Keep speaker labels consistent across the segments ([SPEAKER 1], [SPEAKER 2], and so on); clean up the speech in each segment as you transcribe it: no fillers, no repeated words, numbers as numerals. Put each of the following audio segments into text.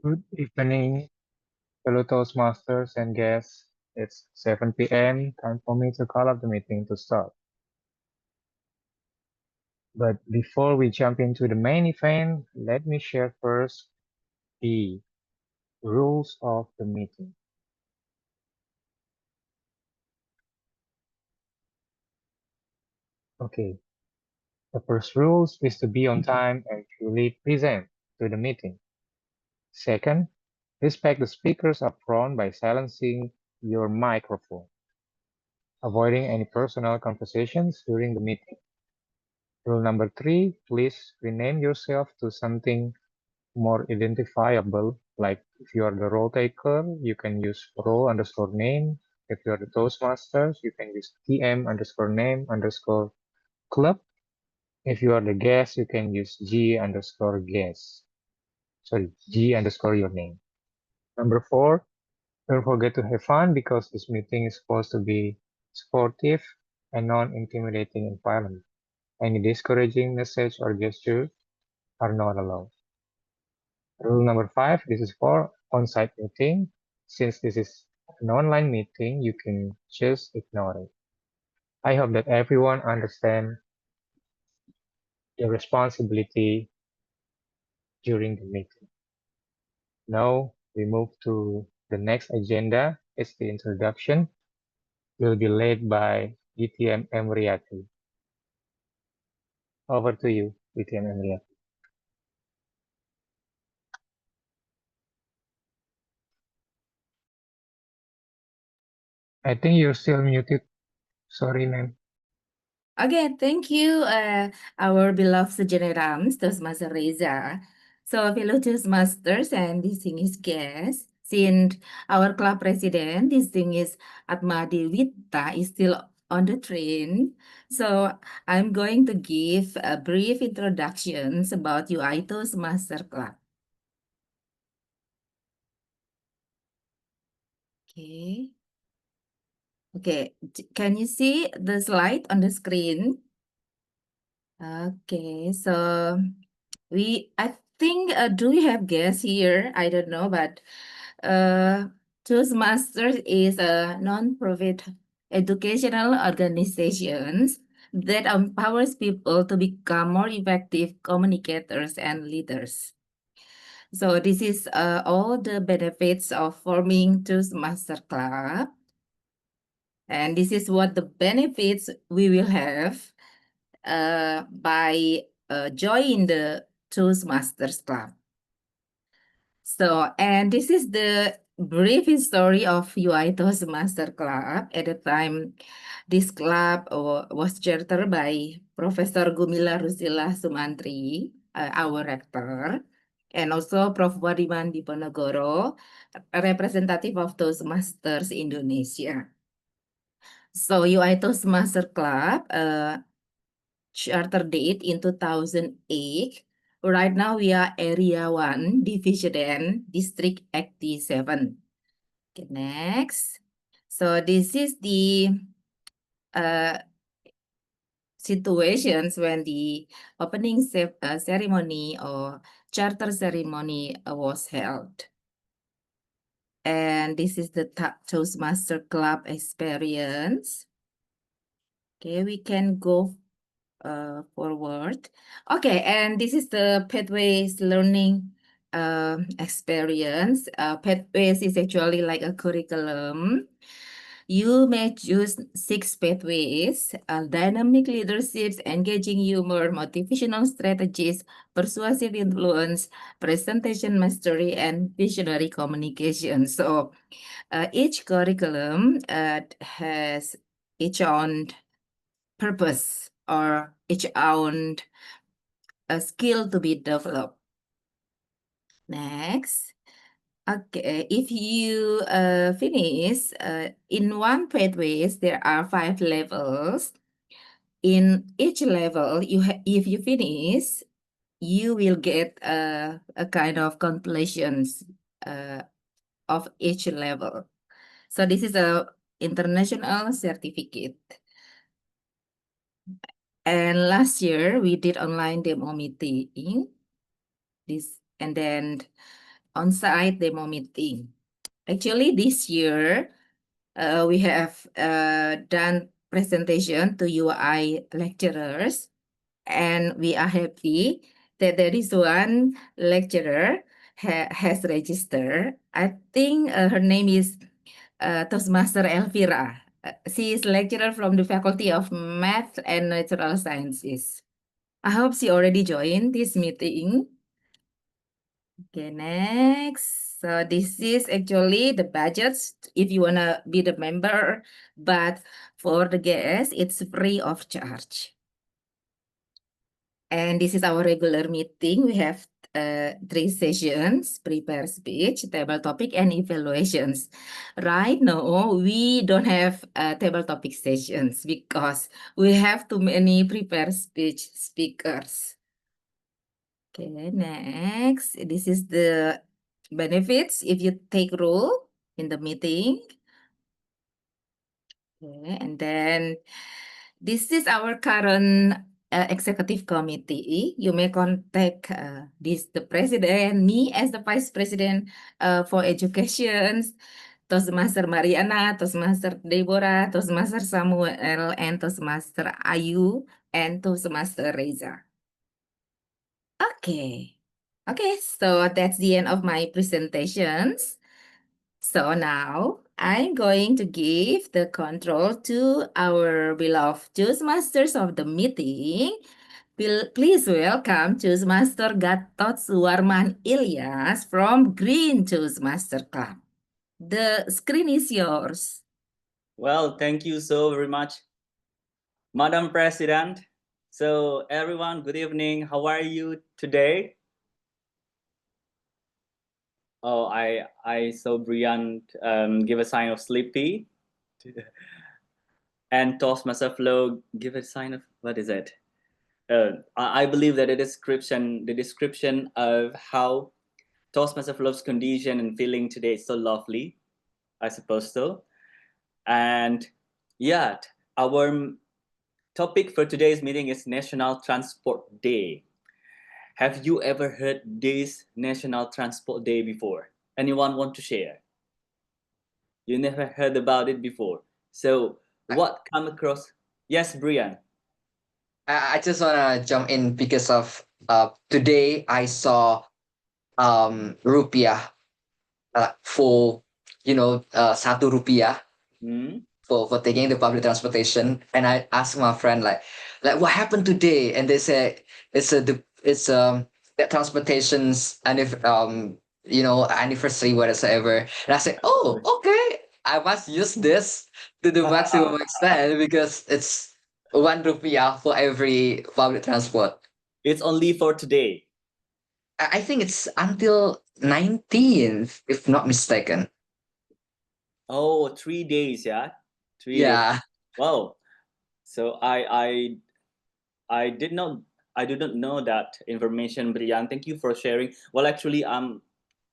[SPEAKER 1] Good evening, fellow Toastmasters and guests. It's 7 p.m. Time for me to call up the meeting to start. But before we jump into the main event, let me share first the rules of the meeting. Okay, the first rules is to be on time and truly present to the meeting. Second, respect the speakers up front by silencing your microphone, avoiding any personal conversations during the meeting. Rule number 3, please rename yourself to something more identifiable, like if you are the role taker, you can use role underscore name. If you are the Toastmasters, you can use TM underscore name underscore club. If you are the guest, you can use G underscore guest. Sorry, G underscore your name. Number 4, don't forget to have fun because this meeting is supposed to be sportive and non-intimidating environment. Any discouraging message or gesture are not allowed. Rule number 5, this is for on-site meeting. Since this is an online meeting, you can just ignore it. I hope that everyone understands the responsibility during the meeting. Now we move to the next agenda. It's the introduction. Will be led by DTM Emriati. Over to you, DTM Emriati. I think you're still muted. Sorry, ma'am.
[SPEAKER 2] Okay, thank you, our beloved Sejenerams, Toastmaster Reza. So, fellow Toastmasters and distinguished guests, since our club president, distinguished Atma Dewita, is still on the train, so I'm going to give a brief introductions about UI Toastmaster Club. Okay. Okay, can you see the slide on the screen? Okay, so I think, do we have guests here? I don't know, but Toastmasters is a non-profit educational organizations that empowers people to become more effective communicators and leaders. So this is all the benefits of forming Toastmaster Club. And this is what the benefits we will have by joining the Toastmasters Club. So, and this is the brief story of UI Toastmaster Club. At the time, this club was chartered by Professor Gumila Rusila Sumantri, our rector, and also Prof. Wadiman Diponegoro, a representative of Toastmasters Indonesia. So, UI Toastmaster Club charter date in 2008. Right now we are Area 1, Division District 87. Okay, next. So this is the situations when the opening ceremony or charter ceremony was held. And this is the Toastmaster Club experience. Okay, we can go forward. Okay, and this is the Pathways learning experience. Pathways is actually like a curriculum. You may choose 6 pathways: dynamic leaderships, engaging humor, motivational strategies, persuasive influence, presentation mastery, and visionary communication. So each curriculum has its own purpose or its own skill to be developed. Next. Okay, if you finish in one pathways, there are 5 levels. In each level, if you finish, you will get a kind of completions of each level. So this is a international certificate. And last year we did online demo meeting. And then on-site demo meeting. Actually, this year, we have done presentation to UI lecturers, and we are happy that there is one lecturer has registered. I think her name is Toastmaster Elvira. She is lecturer from the Faculty of Math and Natural Sciences. I hope she already joined this meeting. Okay, next. So this is actually the budgets if you wanna be the member, but for the guests, it's free of charge. And this is our regular meeting. We have 3 sessions: prepare speech, table topic, and evaluations. Right now, we don't have table topic sessions because we have too many prepare speech speakers. Okay, next. This is the benefits if you take role in the meeting. Okay, and then this is our current executive committee. You may contact the president, me as the vice president for education, Toastmaster Mariana, Toastmaster Deborah, Toastmaster Samuel, and Toastmaster Ayu, and Toastmaster Reza. Okay. Okay, so that's the end of my presentations. So now I'm going to give the control to our beloved Toastmasters of the meeting. Please welcome Toastmaster Gatot Suwarman Ilyas from Green Toastmaster Club. The screen is yours.
[SPEAKER 3] Well, thank you so very much, Madam President. So everyone, good evening. How are you today? Oh, I saw Brian give a sign of sleepy. And Toastmaster Flo give a sign of, what is it? I believe that the description of how Toastmaster Flo's condition and feeling today is so lovely. I suppose so. And yeah, our topic for today's meeting is National Transport Day. Have you ever heard this National Transport Day before? Anyone want to share? You never heard about it before. So what come across? Yes, Brian.
[SPEAKER 4] I just wanna jump in because of today I saw rupiah for satu rupiah for taking the public transportation, and I asked my friend like what happened today, and they said it's that transportation's anniversary whatsoever, and I said, oh, okay, I must use this to the maximum extent because it's 1 rupiah for every public transport.
[SPEAKER 3] It's only for today.
[SPEAKER 4] I think it's until 19th, if not mistaken.
[SPEAKER 3] Oh, 3 days, yeah. 3 days.
[SPEAKER 4] Yeah.
[SPEAKER 3] Wow. So I did not know that information, Brian. Thank you for sharing. Well, actually, I'm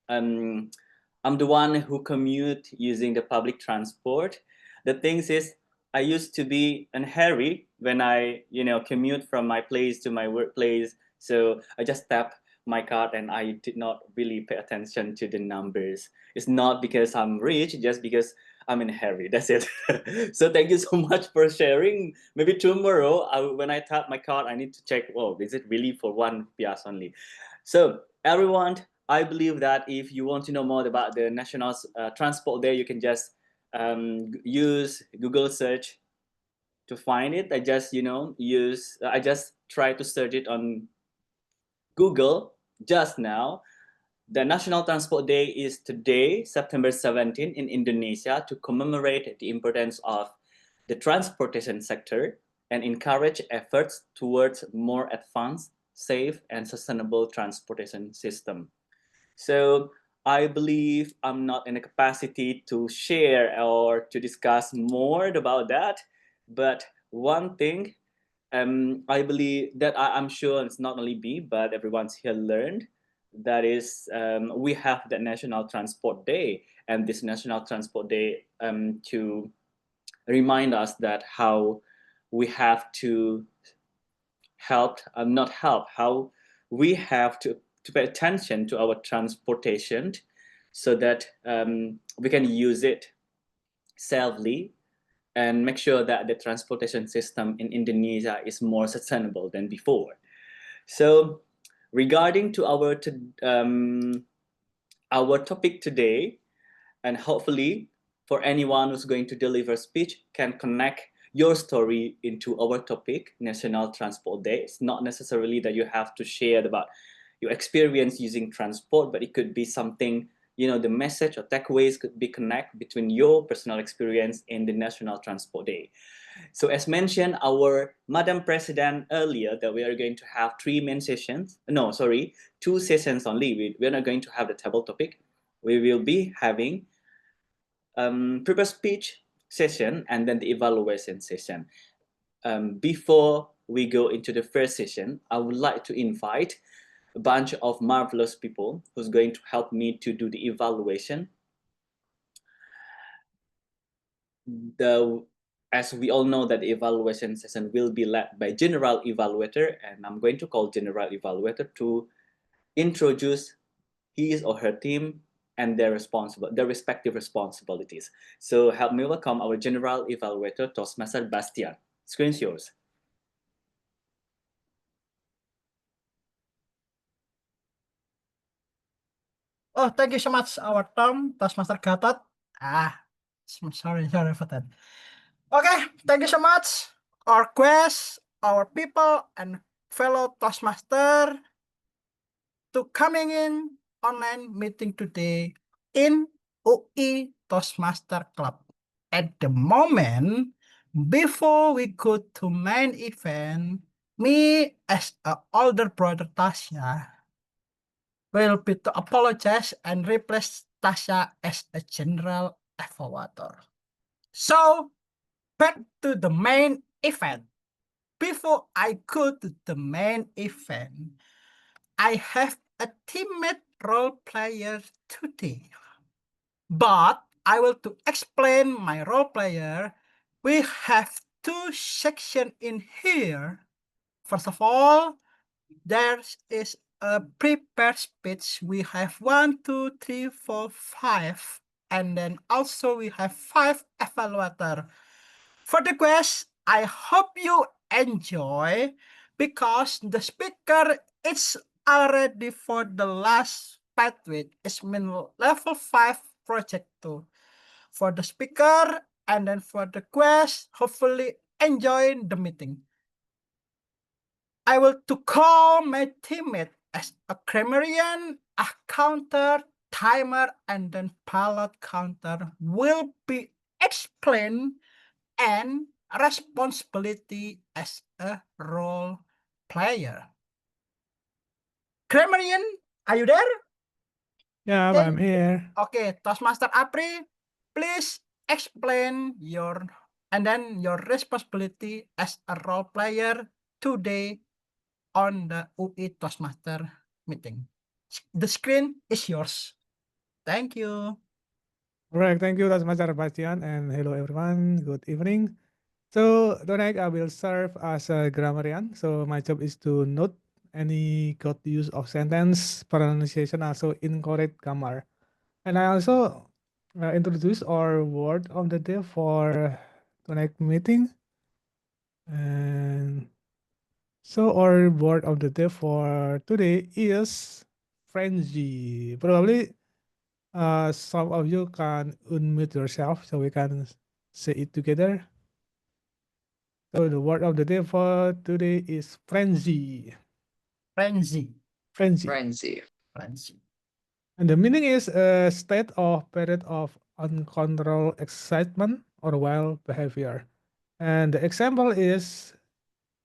[SPEAKER 3] the one who commute using the public transport. The thing is, I used to be in a hurry when I commute from my place to my workplace. So I just tap my card and I did not really pay attention to the numbers. It's not because I'm rich, just because I'm in a hurry. That's it. So thank you so much for sharing. Maybe tomorrow, when I tap my card, I need to check, whoa, is it really for 1 pias only? So everyone, I believe that if you want to know more about the National Transport Day, you can just use Google search to find it. I just I just try to search it on Google just now. The National Transport Day is today, September 17, in Indonesia, to commemorate the importance of the transportation sector and encourage efforts towards more advanced, safe, and sustainable transportation system. So I believe I'm not in a capacity to share or to discuss more about that. But one thing I believe that I'm sure it's not only me, but everyone's here learned. That is, we have the National Transport Day, and this National Transport Day to remind us that how we have to help, not help, how we have to pay attention to our transportation so that we can use it safely and make sure that the transportation system in Indonesia is more sustainable than before. So regarding to our topic today, and hopefully for anyone who's going to deliver speech can connect your story into our topic, National Transport Day. It's not necessarily that you have to share about your experience using transport, but it could be something, the message or takeaways could be connect between your personal experience in the National Transport Day. So as mentioned, our Madam President earlier, that we are going to have 2 sessions only. We're not going to have the table topic. We will be having prepare speech session and then the evaluation session. Before we go into the first session, I would like to invite a bunch of marvelous people who's going to help me to do the evaluation. As we all know that the evaluation session will be led by general evaluator, and I'm going to call general evaluator to introduce his or her team and their respective responsibilities. So help me welcome our general evaluator, Toastmaster Bastian. Screen's yours.
[SPEAKER 5] Oh, thank you so much, our Tom, Toastmaster Gatot. Sorry for that. Okay, thank you so much, our guests, our people, and fellow Toastmaster to coming in online meeting today in UI Toastmaster Club. At the moment, before we go to main event, me as an older brother Tasha will be to apologize and replace Tasha as a general evaluator. So, back to the main event. Before I go to the main event, I have a teammate role player today. But I will to explain my role player. We have 2 sections in here. First of all, there is a prepared speech. We have 1, 2, 3, 4, 5. And then also we have 5 evaluator. For the quest, I hope you enjoy because the speaker is already for the last pathway. It's mean level 5 project 2. For the speaker and then for the quest, hopefully enjoy the meeting. I will to call my teammate as a grammarian, a counter, timer, and then pilot counter will be explained and responsibility as a role player. Grammarian, are you there?
[SPEAKER 6] Yeah,
[SPEAKER 5] Okay.
[SPEAKER 6] I'm here.
[SPEAKER 5] Okay, Toastmaster Apri, please explain your responsibility as a role player today on the UI Toastmaster meeting. The screen is yours. Thank you.
[SPEAKER 6] All right, thank you, Toastmaster Bastian, and hello everyone. Good evening. So tonight I will serve as a grammarian. So my job is to note any good use of sentence, pronunciation, also incorrect grammar, and I also introduce our word of the day for tonight meeting. And so our word of the day for today is frenzy. Probably some of you can unmute yourself so we can say it together. So the word of the day for today is frenzy.
[SPEAKER 5] Frenzy.
[SPEAKER 6] Frenzy.
[SPEAKER 4] Frenzy.
[SPEAKER 5] Frenzy.
[SPEAKER 6] And the meaning is a state or period of uncontrolled excitement or wild behavior. And the example is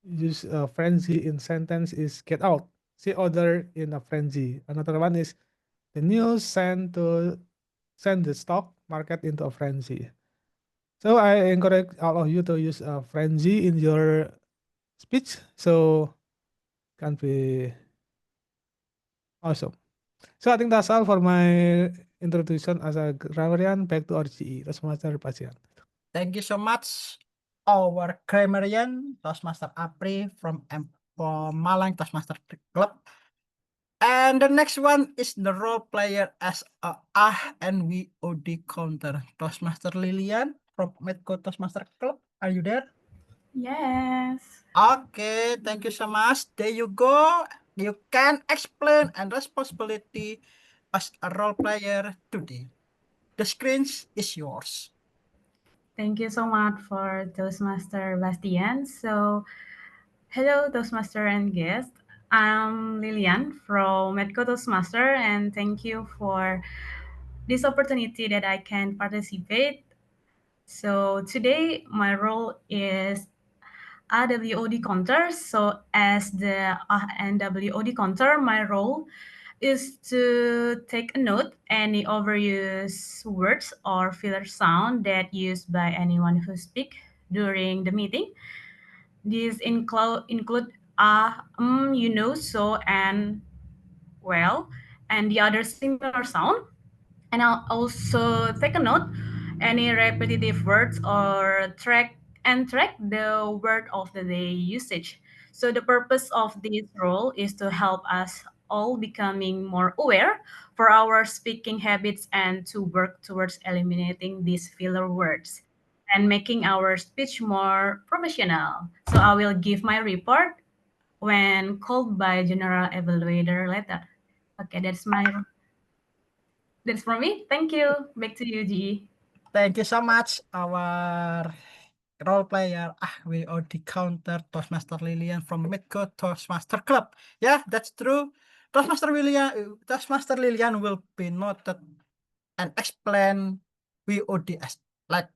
[SPEAKER 6] use a frenzy in sentence is get out. See other in a frenzy. Another one is the news send the stock market into a frenzy. So I encourage all of you to use a frenzy in your speech. So can be awesome. So I think that's all for my introduction as a grammarian. Back to RGE. That's Master Pasian.
[SPEAKER 5] Thank you so much, our grammarian, Toastmaster Apri from Malang Toastmaster Club. And the next one is the role player as a and VOD counter. Toastmaster Lilian from Medco Toastmaster Club. Are you there?
[SPEAKER 7] Yes.
[SPEAKER 5] Okay, thank you so much. There you go. You can explain and responsibility as a role player today. The screen is yours.
[SPEAKER 7] Thank you so much for Toastmaster Bastian. So, hello, Toastmaster and guest. I'm Lilian from Medco Toastmaster, and thank you for this opportunity that I can participate. So, today my role is AWOD counter. So, as the NWOD counter, my role is to take a note any overused words or filler sound that used by anyone who speak during the meeting. These include so, and well, and the other similar sound. And I'll also take a note any repetitive words or track the word of the day usage. So the purpose of this role is to help us all becoming more aware for our speaking habits and to work towards eliminating these filler words and making our speech more professional. So I will give my report when called by general evaluator later. Okay, that's from me. Thank you. Back to you, G.
[SPEAKER 5] Thank you so much, our role player. We already counter Toastmaster Lilian from Medco Toastmaster Club. Yeah, that's true. Toastmaster Lilian will be noted and explain VODS like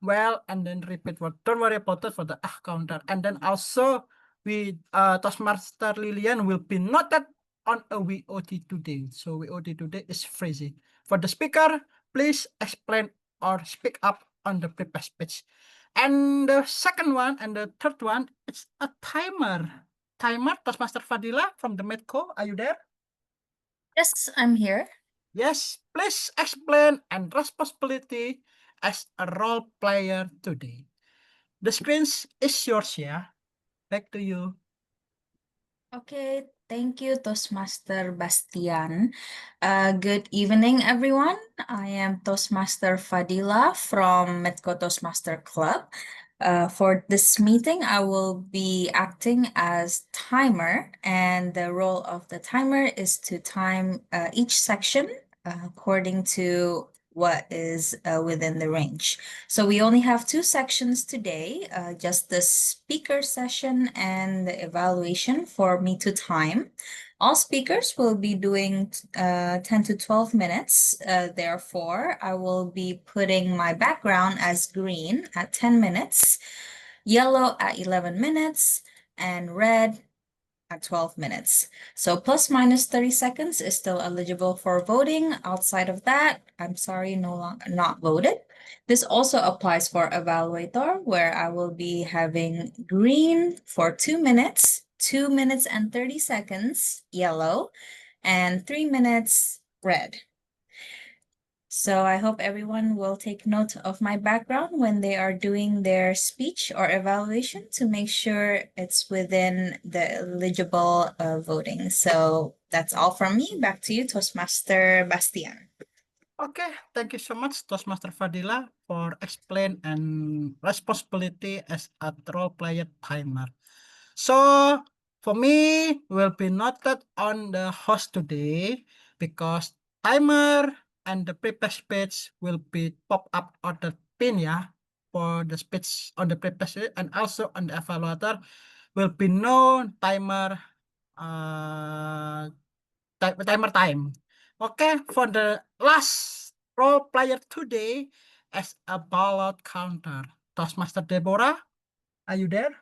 [SPEAKER 5] well, and then repeat what. Don't worry about it for the counter. And then also Toastmaster Lilian will be noted on a VOD today. So VOD today is freezing. For the speaker, please explain or speak up on the prepared speech. And the second one and the third one, it's a timer. Timer, Toastmaster Fadila from the Medco. Are you there?
[SPEAKER 8] Yes, I'm here.
[SPEAKER 5] Yes, please explain and responsibility as a role player today. The screen is yours, yeah. Back to you.
[SPEAKER 8] Okay, thank you, Toastmaster Bastian. Good evening, everyone. I am Toastmaster Fadila from Medco Toastmaster Club. For this meeting, I will be acting as timer, and the role of the timer is to time each section according to what is within the range. So we only have two sections today, just the speaker session and the evaluation for me to time. All speakers will be doing 10 to 12 minutes. Therefore, I will be putting my background as green at 10 minutes, yellow at 11 minutes, and red at 12 minutes. So plus minus 30 seconds is still eligible for voting. Outside of that, I'm sorry, not voted. This also applies for evaluator, where I will be having green for 2 minutes, 2 minutes and 30 seconds, yellow, and 3 minutes, red. So I hope everyone will take note of my background when they are doing their speech or evaluation to make sure it's within the eligible voting. So that's all from me. Back to you, Toastmaster Bastian.
[SPEAKER 5] Okay, thank you so much, Toastmaster Fadila, for explain and responsibility as a role player timer. So for me, will be noted on the host today because timer and the prepared speech will be pop up on the pin, yeah, for the speech on the prepared speech, and also on the evaluator will be no timer timer time. Okay, for the last role player today as a ballot counter. Toastmaster Deborah, are you there?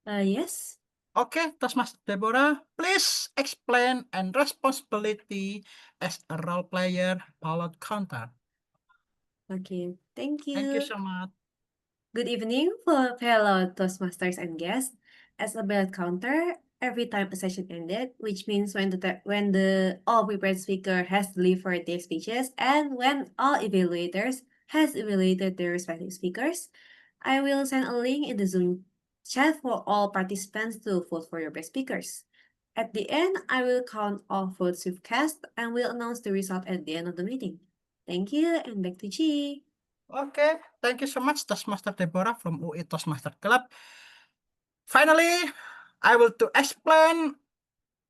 [SPEAKER 9] Yes.
[SPEAKER 5] Okay, Toastmaster Deborah, please explain and responsibility as a role player ballot counter.
[SPEAKER 9] Okay, thank
[SPEAKER 5] Thank you
[SPEAKER 9] you.
[SPEAKER 5] so much.
[SPEAKER 9] Good evening, fellow Toastmasters and guests. As a ballot counter, every time a session ended, which means when the all prepared speaker has delivered their speeches and when all evaluators has evaluated their respective speakers, I will send a link in the Zoom chat for all participants to vote for your best speakers. At the end, I will count all votes you've cast and will announce the result at the end of the meeting. Thank you, and back to G.
[SPEAKER 5] Okay, thank you so much, Toastmaster Deborah from UI Toastmaster Club. Finally, I will to explain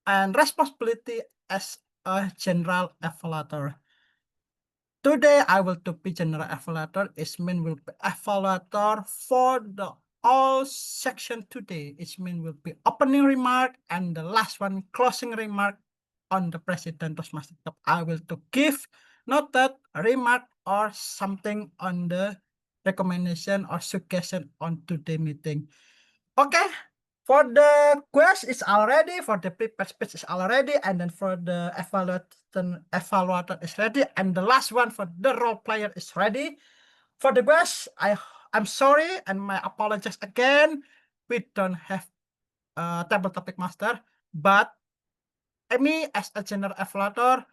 [SPEAKER 5] and responsibility as a general evaluator. Today, I will to be general evaluator. It means will be evaluator for the all section today. It means will be opening remark and the last one closing remark on the President Toastmaster Club. I will to give noted remark or something on the recommendation or suggestion on today meeting. Okay, for the quest is already, for the prepared speech is already, and then for the evaluator is ready, and the last one for the role player is ready. For the quest, I'm sorry and my apologies again. We don't have a table topic master, but me as a general evaluator,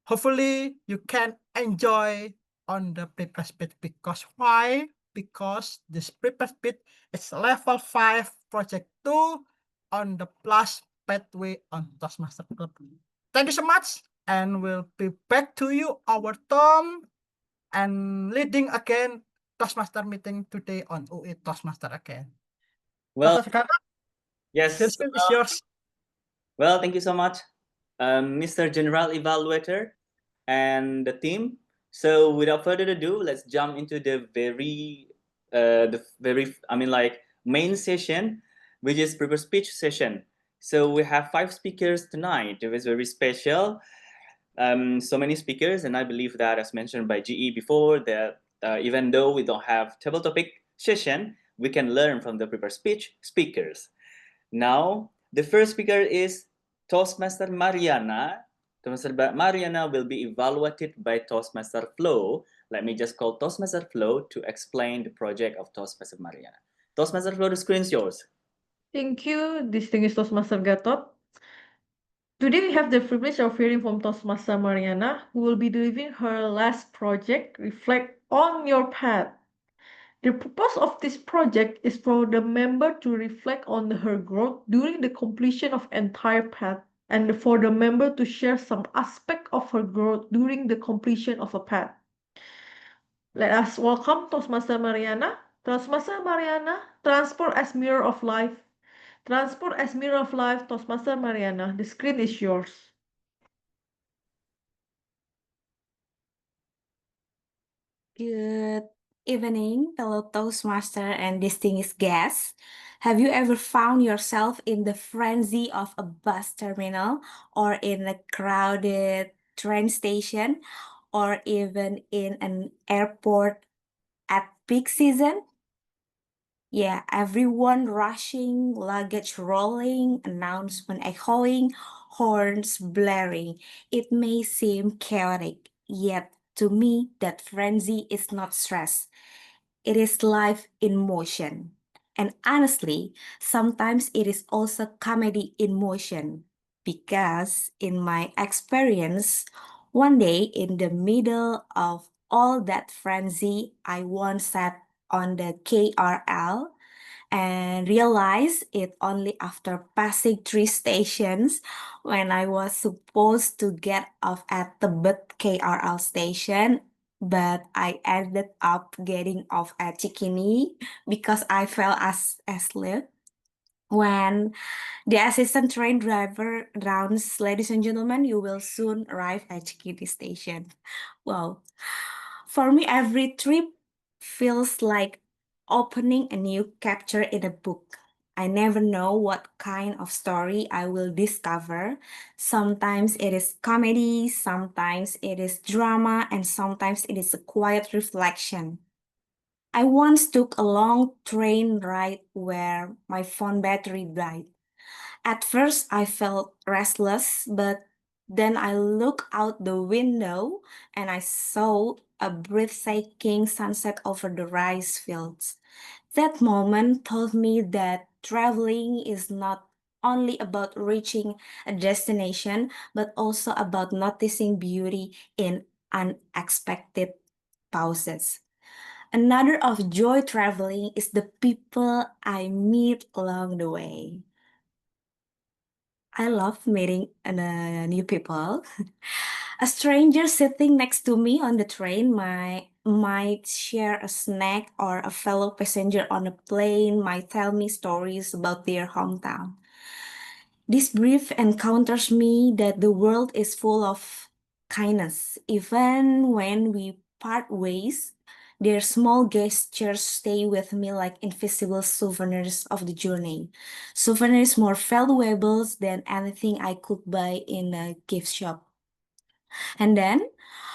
[SPEAKER 5] hopefully you can enjoy on the prepared speech. Because why? Because this prepared speech is level 5 project 2 on the plus pathway on Toastmaster Club. Thank you so much, and we'll be back to you, our Tom, and leading again Toastmaster meeting today on UI Toastmaster again.
[SPEAKER 3] Well,
[SPEAKER 5] Toastmaster Kata,
[SPEAKER 3] yes.
[SPEAKER 5] the speech is yours.
[SPEAKER 3] Well, thank you so much, Mr. General Evaluator and the team. So without further ado, let's jump into the main session, which is prepared speech session. So we have 5 speakers tonight. It was very special. So many speakers, and I believe that, as mentioned by GE before, that even though we don't have table topic session, we can learn from the prepared speech speakers. Now, the first speaker is Toastmaster Mariana. Toastmaster Mariana will be evaluated by Toastmaster Flo. Let me just call Toastmaster Flo to explain the project of Toastmaster Mariana. Toastmaster Flo, the screen is yours.
[SPEAKER 10] Thank you, distinguished Toastmaster Gatot. Today we have the privilege of hearing from Toastmaster Mariana, who will be delivering her last project, Reflect on Your Path. The purpose of this project is for the member to reflect on her growth during the completion of entire path, and for the member to share some aspect of her growth during the completion of a path. Let us welcome Toastmaster Mariana. Toastmaster Mariana, transport as mirror of life. Transport as mirror of life, Toastmaster Mariana. The screen is yours.
[SPEAKER 11] Good evening, fellow Toastmaster and distinguished guests. Have you ever found yourself in the frenzy of a bus terminal, or in a crowded train station, or even in an airport at peak season? Yeah, everyone rushing, luggage rolling, announcement echoing, horns blaring. It may seem chaotic, yet to me, that frenzy is not stress. It is life in motion. And honestly, sometimes it is also comedy in motion. Because in my experience, one day in the middle of all that frenzy, I once sat on the KRL and realized it only after passing 3 stations when I was supposed to get off at the Tebet KRL station, but I ended up getting off at Cikini because I fell asleep. When the assistant train driver announced, "Ladies and gentlemen, you will soon arrive at Cikini station." Wow. For me, every trip feels like opening a new chapter in a book. I never know what kind of story I will discover. Sometimes it is comedy, sometimes it is drama, and sometimes it is a quiet reflection. I once took a long train ride where my phone battery died. At first, I felt restless, but then I looked out the window and I saw a breathtaking sunset over the rice fields. That moment told me that traveling is not only about reaching a destination, but also about noticing beauty in unexpected pauses. Another of joy traveling is the people I meet along the way. I love meeting new people. A stranger sitting next to me on the train might share a snack, or a fellow passenger on a plane might tell me stories about their hometown. This brief encounters me that the world is full of kindness. Even when we part ways, their small gestures stay with me like invisible souvenirs of the journey. Souvenirs more valuable than anything I could buy in a gift shop. And then,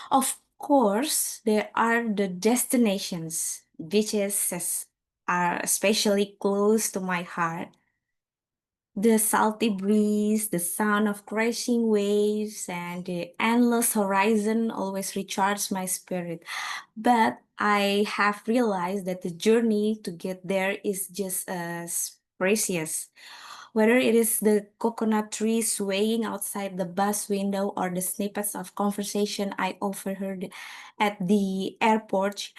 [SPEAKER 11] of course, there are the destinations. Beaches are especially close to my heart. The salty breeze, the sound of crashing waves, and the endless horizon always recharge my spirit. But I have realized that the journey to get there is just as precious. Whether it is the coconut tree swaying outside the bus window, or the snippets of conversation I overheard at the airport,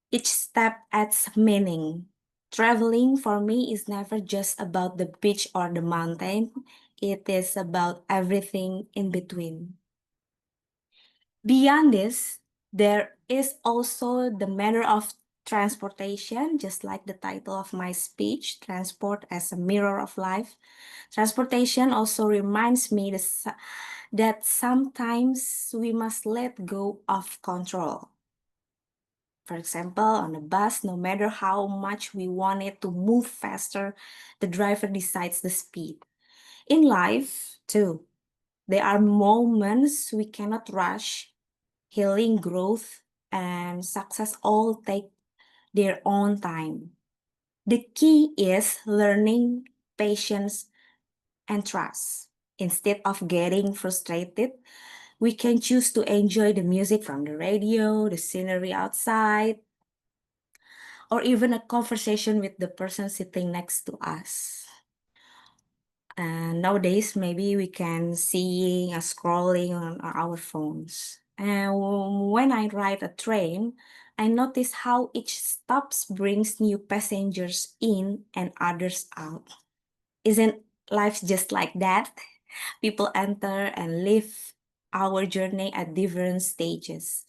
[SPEAKER 11] each step adds meaning. Traveling for me is never just about the beach or the mountain, it is about everything in between. Beyond this, there is also the matter of transportation, just like the title of my speech, Transport as a Mirror of Life. Transportation also reminds me that sometimes we must let go of control. For example, on a bus, no matter how much we want it to move faster, the driver decides the speed. In life, too, there are moments we cannot rush. Healing, growth, and success all take their own time. The key is learning patience and trust. Instead of getting frustrated, we can choose to enjoy the music from the radio, the scenery outside, or even a conversation with the person sitting next to us. And nowadays, maybe we can see scrolling on our phones. And when I ride a train, I notice how each stop brings new passengers in and others out. Isn't life just like that? People enter and leave our journey at different stages.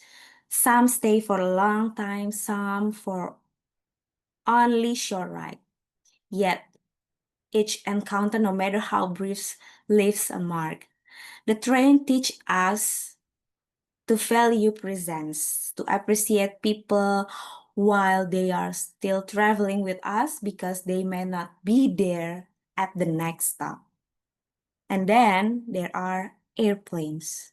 [SPEAKER 11] Some stay for a long time, some for only short ride. Yet each encounter, no matter how brief, leaves a mark. The train teaches us to value presence, to appreciate people while they are still traveling with us, because they may not be there at the next stop. And then there are airplanes.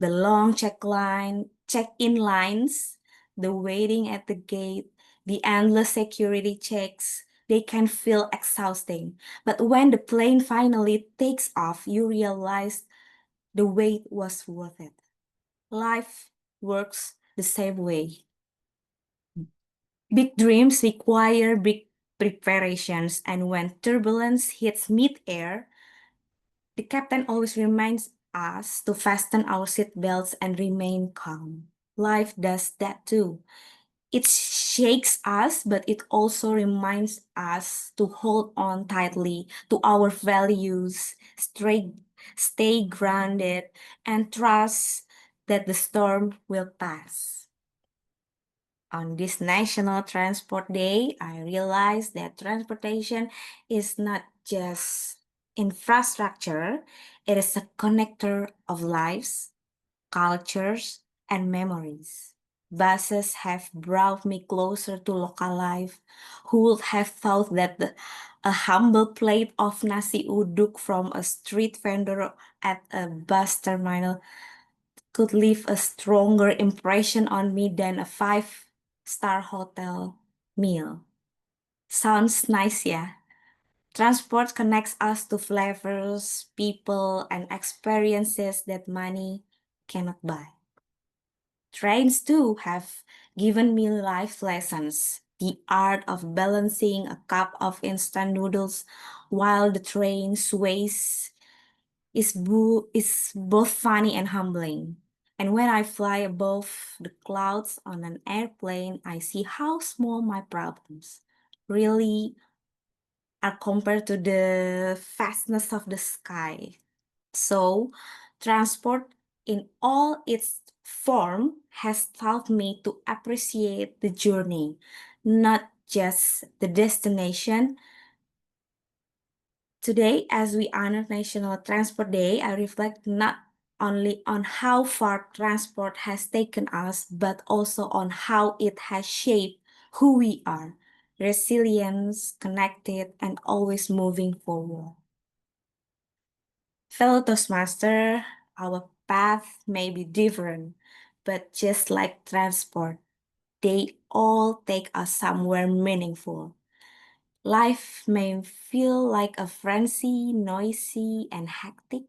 [SPEAKER 11] The long check-in lines, the waiting at the gate, the endless security checks, they can feel exhausting. But when the plane finally takes off, you realize the wait was worth it. Life works the same way. Big dreams require big preparations, and when turbulence hits mid-air, the captain always reminds us to fasten our seatbelts and remain calm. Life does that too. It shakes us, but it also reminds us to hold on tightly to our values, stay grounded, and trust that the storm will pass. On this National Transport Day, I realized that transportation is not just infrastructure, it is a connector of lives, cultures, and memories. Buses have brought me closer to local life. Who would have thought that a humble plate of nasi uduk from a street vendor at a bus terminal could leave a stronger impression on me than a five-star hotel meal? Sounds nice, yeah? Transport connects us to flavors, people, and experiences that money cannot buy. Trains too have given me life lessons. The art of balancing a cup of instant noodles while the train sways is both funny and humbling. And when I fly above the clouds on an airplane, I see how small my problems really are compared to the vastness of the sky. So, transport in all its form has taught me to appreciate the journey, not just the destination. Today, as we honor National Transport Day, I reflect not only on how far transport has taken us, but also on how it has shaped who we are, resilient, connected, and always moving forward. Fellow Toastmaster, our path may be different, but just like transport, they all take us somewhere meaningful. Life may feel like a frenzy, noisy, and hectic,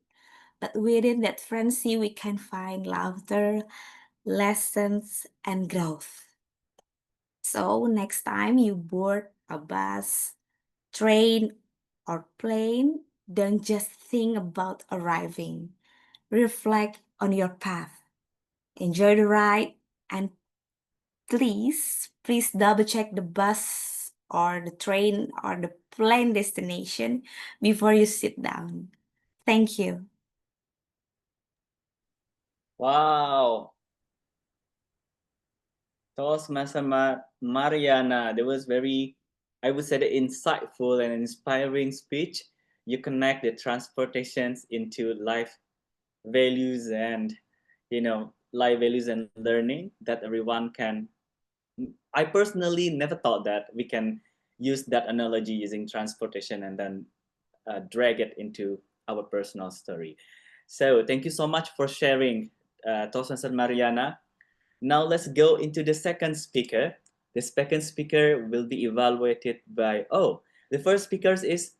[SPEAKER 11] but within that frenzy, we can find laughter, lessons, and growth. So, next time you board a bus, train, or plane, don't just think about arriving. Reflect on your path. Enjoy the ride, and please double check the bus or the train or the plane destination before you sit down. Thank you.
[SPEAKER 3] Wow. Toastmaster Mariana, that was very, I would say, the insightful and inspiring speech. You connect the transportations into life values and, life values and learning that everyone can. I personally never thought that we can use that analogy using transportation and then drag it into our personal story. So thank you so much for sharing, Toastmaster Mariana. Now let's go into the second speaker. The second speaker will be evaluated by, the first speaker is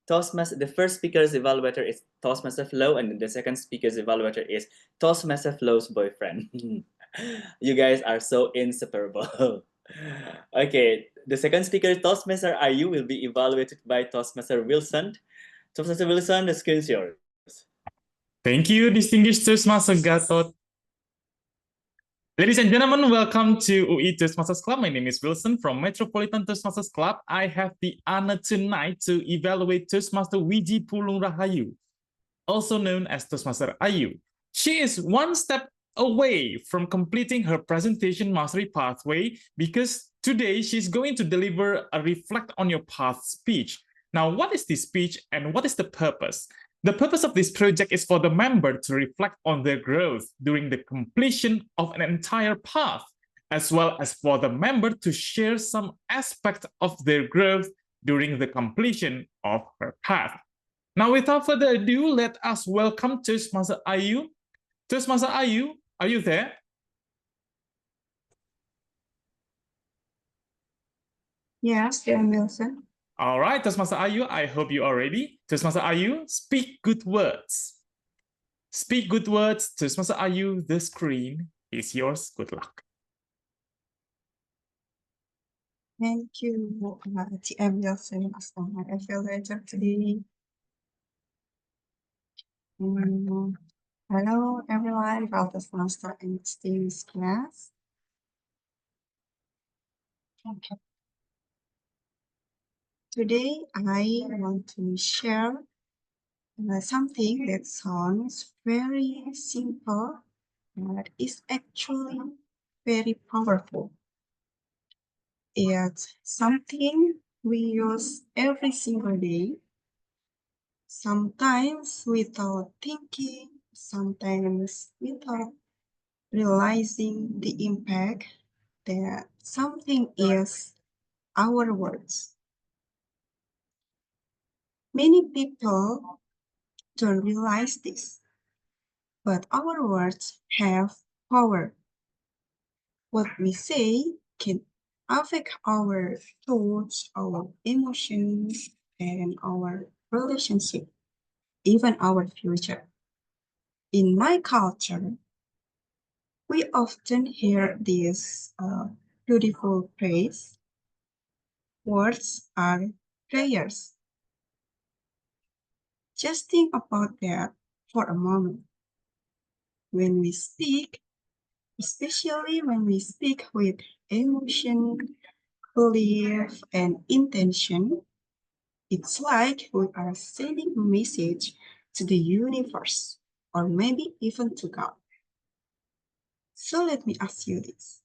[SPEAKER 3] Toastmaster. The first speaker's evaluator is Toastmaster Flo, and the second speaker's evaluator is Toastmaster Flo's boyfriend. You guys are so inseparable. Okay, the second speaker, Toastmaster Ayu, will be evaluated by Toastmaster Wilson. Toastmaster Wilson, the screen is yours.
[SPEAKER 12] Thank you, distinguished Toastmaster Gatot. Ladies and gentlemen, welcome to UI Toastmasters Club. My name is Wilson from Metropolitan Toastmasters Club. I have the honor tonight to evaluate Toastmaster Wiji Pulung Rahayu, also known as Toastmaster Ayu. She is one step away from completing her presentation mastery pathway because today she's going to deliver a reflect on your path speech. Now, what is this speech and what is the purpose? The purpose of this project is for the member to reflect on their growth during the completion of an entire path, as well as for the member to share some aspect of their growth during the completion of her path. Now, without further ado, let us welcome Toastmaster Ayu. Toastmaster Ayu, are you there?
[SPEAKER 13] Yes, dear Wilson.
[SPEAKER 12] All right, Toastmaster Ayu, I hope you are ready. Toastmaster Ayu, speak good words. Speak good words. Toastmaster Ayu, the screen is yours. Good luck.
[SPEAKER 13] Thank you, TM Wilson, as my evaluator today. Hello, everyone, welcome master and esteemed class. Okay. Today, I want to share something that sounds very simple, but is actually very powerful. It's something we use every single day, sometimes without thinking, sometimes without realizing the impact that something is our words. Many people don't realize this, but our words have power. What we say can affect our thoughts, our emotions, and our relationship, even our future. In my culture, we often hear this beautiful phrase, words are prayers. Just think about that for a moment. When we speak, especially when we speak with emotion, belief, and intention, It's like we are sending a message to the universe, or maybe even to God. So let me ask you this.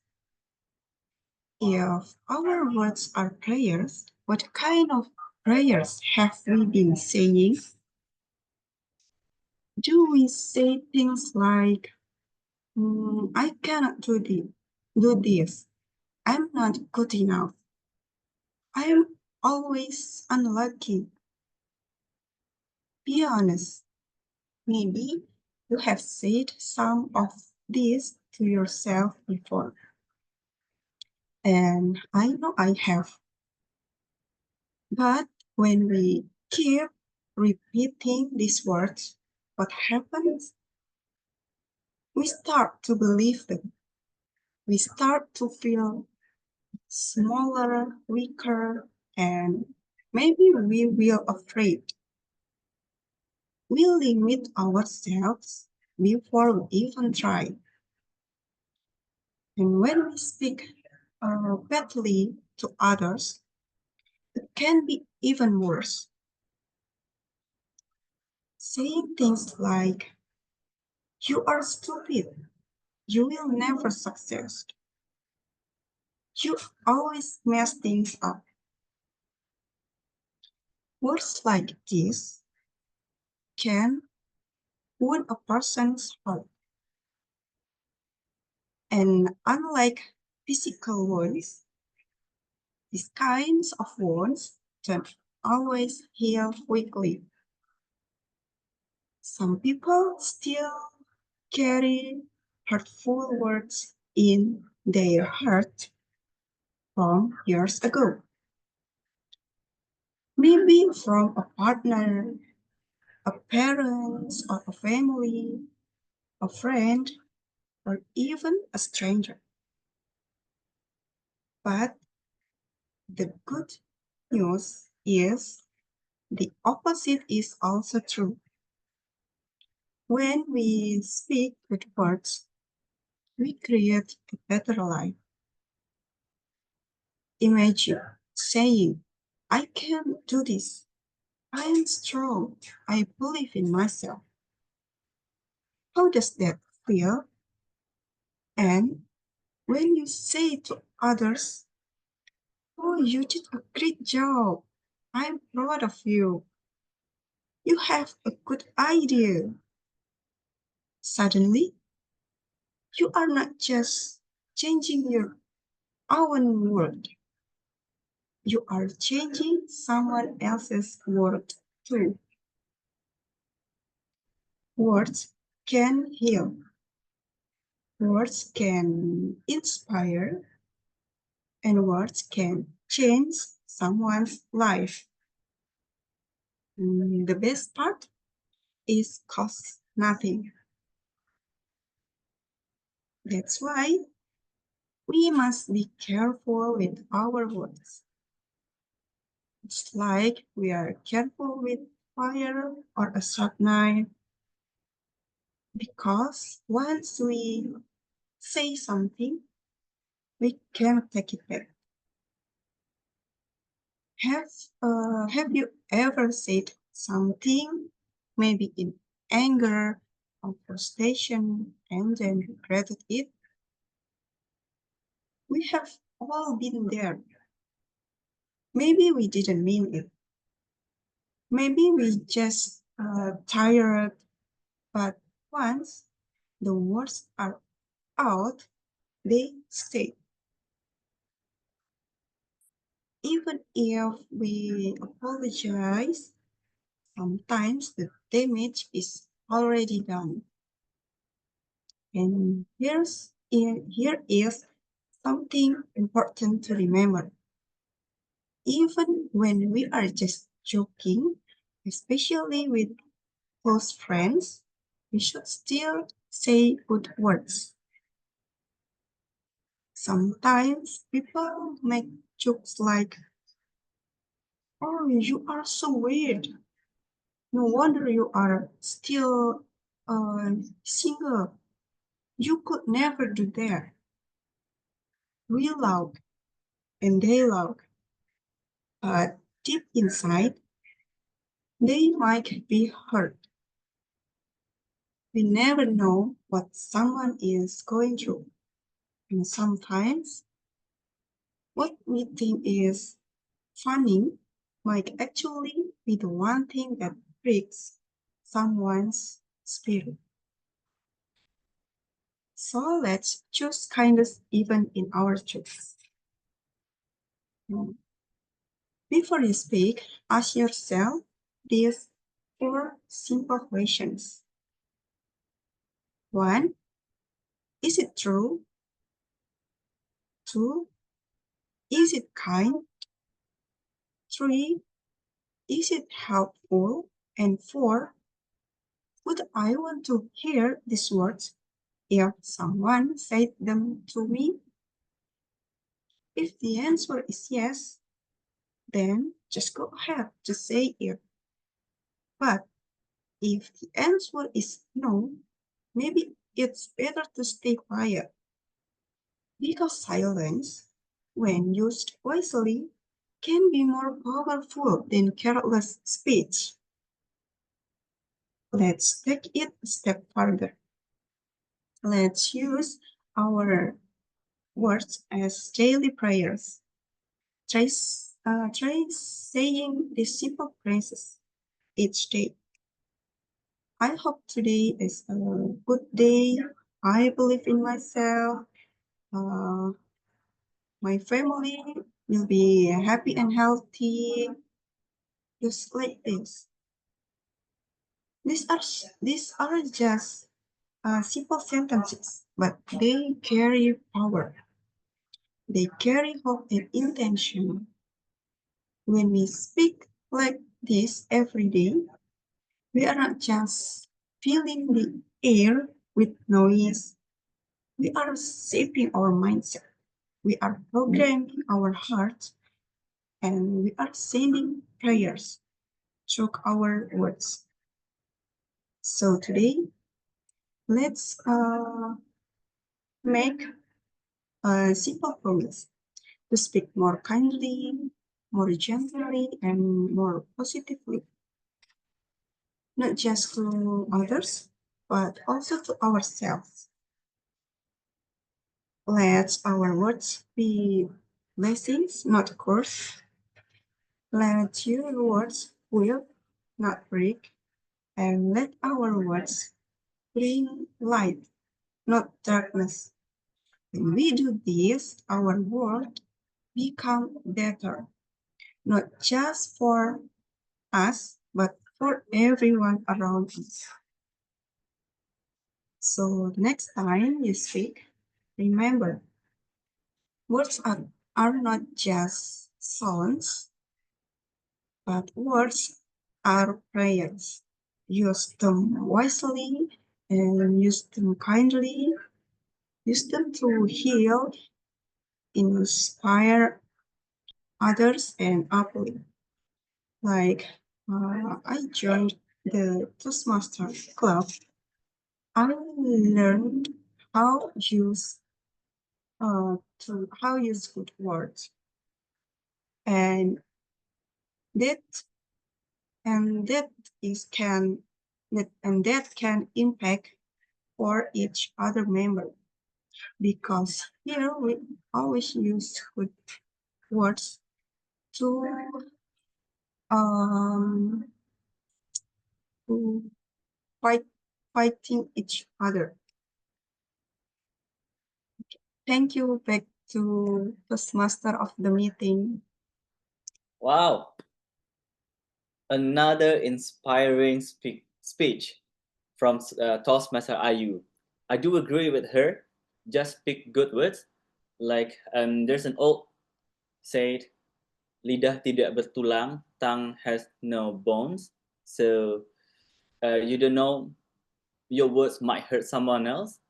[SPEAKER 13] If our words are prayers, what kind of prayers have we been saying? Do we say things like, I cannot do this. I'm not good enough. I'm always unlucky. Be honest. Maybe you have said some of this to yourself before. And I know I have. But when we keep repeating these words, what happens? We start to believe them. We start to feel smaller, weaker, and maybe we will afraid. We limit ourselves before we even try. And when we speak badly to others, it can be even worse. Saying things like, you are stupid, you will never succeed, you always mess things up. Words like this can wound a person's heart. And unlike physical wounds, these kinds of wounds don't always heal quickly. Some people still carry hurtful words in their heart from years ago. Maybe from a partner, a parent, or a family, a friend, or even a stranger. But the good news is the opposite is also true. When we speak with words, we create a better life. Imagine saying, I can do this. I am strong. I believe in myself. How does that feel? And when you say to others, oh, you did a great job. I'm proud of you. You have a good idea. Suddenly, you are not just changing your own world. You are changing someone else's world too. Words can heal. Words can inspire. And words can change someone's life. The best part is cost nothing. That's why we must be careful with our words. It's like we are careful with fire or a sharp knife, because once we say something, we cannot take it back. Have you ever said something, maybe in anger or frustration, and then regretted it? We have all been there. Maybe we didn't mean it. Maybe we just tired, but once the words are out, they stay. Even if we apologize, sometimes the damage is already done. And here is something important to remember. Even when we are just joking, especially with close friends, we should still say good words. Sometimes people make jokes like, oh, you are so weird. No wonder you are still single. You could never do that. We laugh and they laugh. But deep inside, They might be hurt. We never know what someone is going through. And sometimes what we think is funny might actually be the one thing that breaks someone's spirit. So let's choose kindness even in our jokes. Before you speak, ask yourself these 4 simple questions. 1. Is it true? 2. Is it kind? 3. Is it helpful? And 4. Would I want to hear these words if someone said them to me? If the answer is yes, then just go ahead to say it. But if the answer is no, maybe it's better to stay quiet. Because silence, when used wisely, can be more powerful than careless speech. Let's take it a step further. Let's use our words as daily prayers. Try saying these simple phrases each day. I hope today is a good day. I believe in myself. My family will be happy and healthy. Just like this. These are just simple sentences, but they carry power. They carry hope and intention. When we speak like this every day, we are not just filling the air with noise. We are shaping our mindset. We are programming our hearts, and we are sending prayers through our words. So today, let's make a simple promise to speak more kindly, more gently, and more positively. Not just to others, but also to ourselves. Let our words be blessings, not curse. Let your words will not break, and let our words bring light, not darkness. When we do this, our world become better, not just for us, but for everyone around us. So next time you speak, remember, words are not just sounds, but words are prayers. Use them wisely and use them kindly. Use them to heal, inspire others, and uplift. Like I joined the Toastmasters club. I learned how use how use good words, and that that is can that can impact for each other member, because here we always use good words to um to fighting each other. Thank you. Back to Toastmaster of the meeting.
[SPEAKER 3] Wow. Another inspiring speech from Toastmaster Ayu. I do agree with her. Just speak good words. Like there's an old saying, lidah tidak bertulang, tongue has no bones. So you don't know, your words might hurt someone else,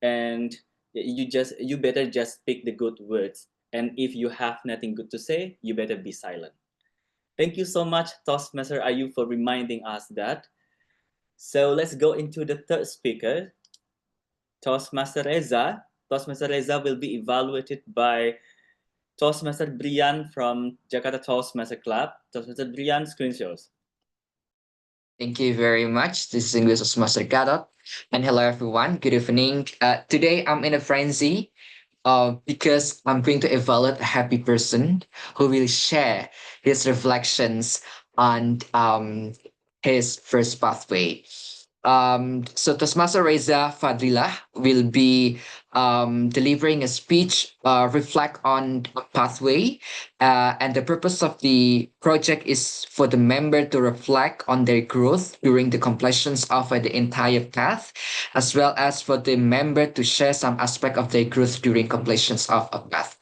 [SPEAKER 3] and you better just speak the good words. And if you have nothing good to say, you better be silent. Thank you so much, Toastmaster Ayu, for reminding us that. So let's go into the third speaker, Toastmaster Reza. Toastmaster Reza will be evaluated by Toastmaster Brian from Jakarta Toastmaster Club. Toastmaster Brian, screen shows.
[SPEAKER 4] Thank you very much. This is English Master Gadot. And hello, everyone. Good evening. Today, I'm in a frenzy because I'm going to evaluate a happy person who will share his reflections on his first pathway. So Toastmaster Reza Fadila will be delivering a speech, reflect on a pathway, and the purpose of the project is for the member to reflect on their growth during the completions of the entire path, as well as for the member to share some aspect of their growth during completions of a path.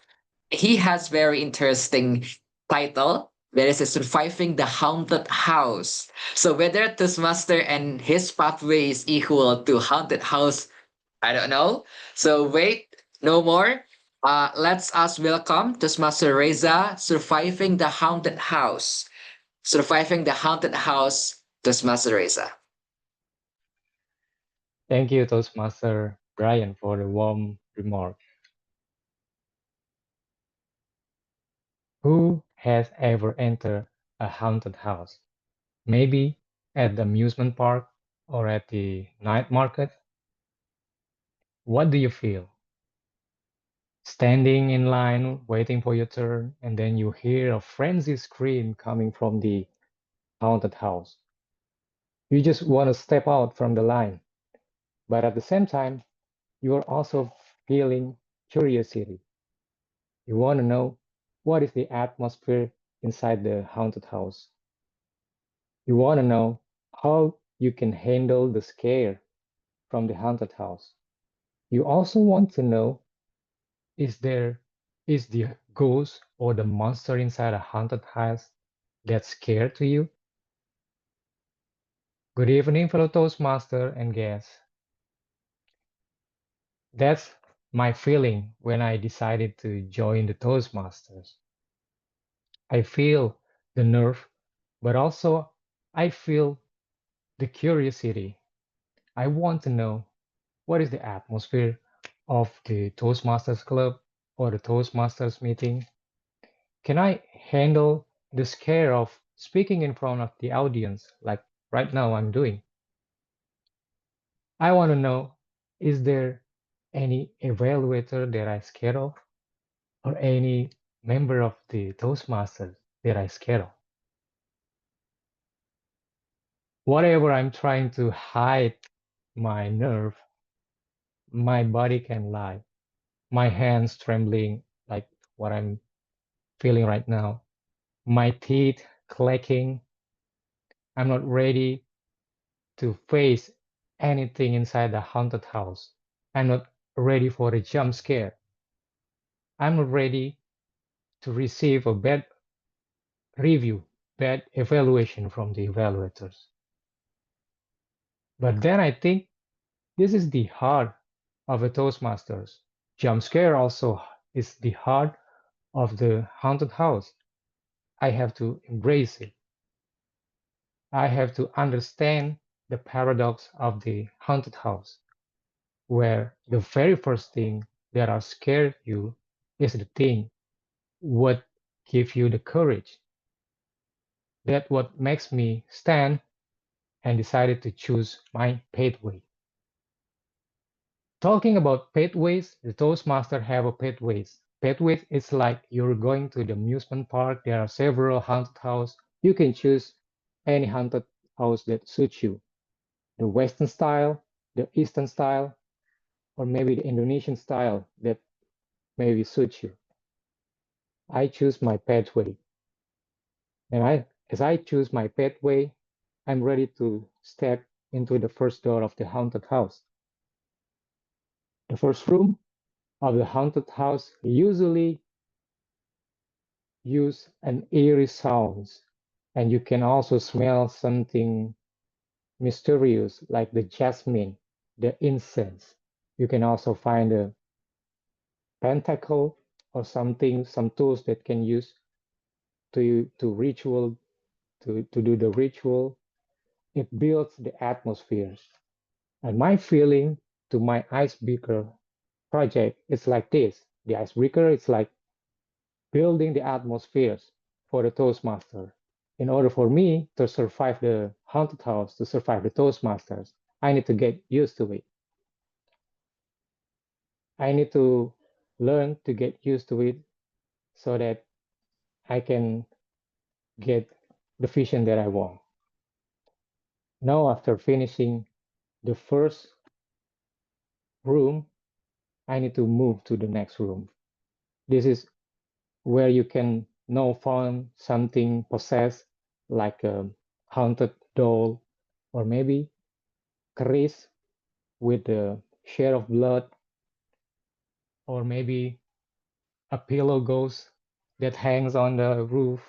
[SPEAKER 4] He has very interesting title. There is a surviving the haunted house. So whether Toastmaster and his pathway is equal to haunted house, I don't know. So wait, no more. Let's us welcome Toastmaster Reza, surviving the haunted house. Surviving the haunted house, Toastmaster Reza.
[SPEAKER 1] Thank you, Toastmaster Brian, for the warm remark. Who has ever entered a haunted house? Maybe at the amusement park or at the night market? What do you feel? Standing in line, waiting for your turn, and then you hear a frenzied scream coming from the haunted house. You just want to step out from the line, but at the same time, you are also feeling curiosity. You want to know what is the atmosphere inside the haunted house. You want to know how you can handle the scare from the haunted house. You also want to know, is the ghost or the monster inside a haunted house that scared to you? Good evening, fellow Toastmaster and guests. That's my feeling when I decided to join the Toastmasters. I feel the nerve, but also I feel the curiosity. I want to know what is the atmosphere of the Toastmasters Club or the Toastmasters meeting. Can I handle the scare of speaking in front of the audience like right now I'm doing? I want to know, is there any evaluator that I scared of or any member of the Toastmasters that I scared of? Whatever I'm trying to hide my nerve, my body can lie. My hands trembling like what I'm feeling right now. My teeth clicking. I'm not ready to face anything inside the haunted house. I'm not ready for a jump scare. I'm not ready to receive a bad review, bad evaluation from the evaluators. But then I think this is the heart of a Toastmasters. Jump scare also is the heart of the haunted house. I have to embrace it. I have to understand the paradox of the haunted house, where the very first thing that are scared you is the thing what give you the courage. That what makes me stand and decided to choose my pathway. Talking about pathways, the Toastmaster have a pathways. Pathways is like you're going to the amusement park. There are several haunted house. You can choose any haunted house that suits you. The Western style, the Eastern style, or maybe the Indonesian style that maybe suits you. I choose my pathway. And as I choose my pathway, I'm ready to step into the first door of the haunted house. The first room of the haunted house usually use an eerie sounds, and you can also smell something mysterious like the jasmine, the incense. You can also find a pentacle or something, some tools that can use to ritual to do the ritual. It builds the atmospheres. And my feeling to my icebreaker project is like this. The icebreaker is like building the atmospheres for the Toastmaster. In order for me to survive the haunted house, to survive the Toastmasters, I need to get used to it. I need to learn to get used to it so that I can get the vision that I want. Now, after finishing the first room, I need to move to the next room. This is where you can now find something possessed, like a haunted doll, or maybe keris with a share of blood, or maybe a pillow ghost that hangs on the roof.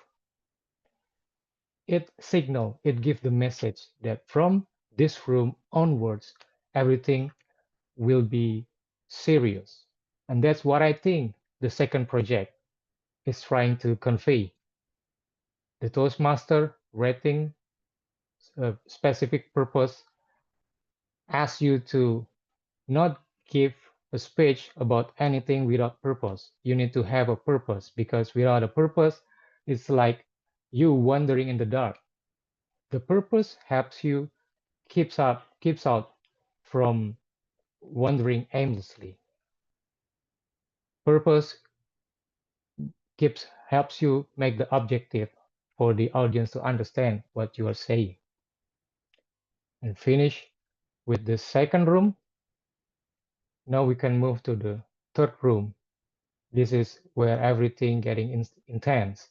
[SPEAKER 1] It gives the message that from this room onwards, everything will be serious. And that's what I think the second project is trying to convey. The Toastmaster rating a specific purpose asks you to not give a speech about anything without purpose. You need to have a purpose, because without a purpose, it's like you wandering in the dark. The purpose helps you keeps out from wandering aimlessly. Purpose helps you make the objective for the audience to understand what you are saying. And finish with the second room. Now we can move to the third room. This is where everything getting intense.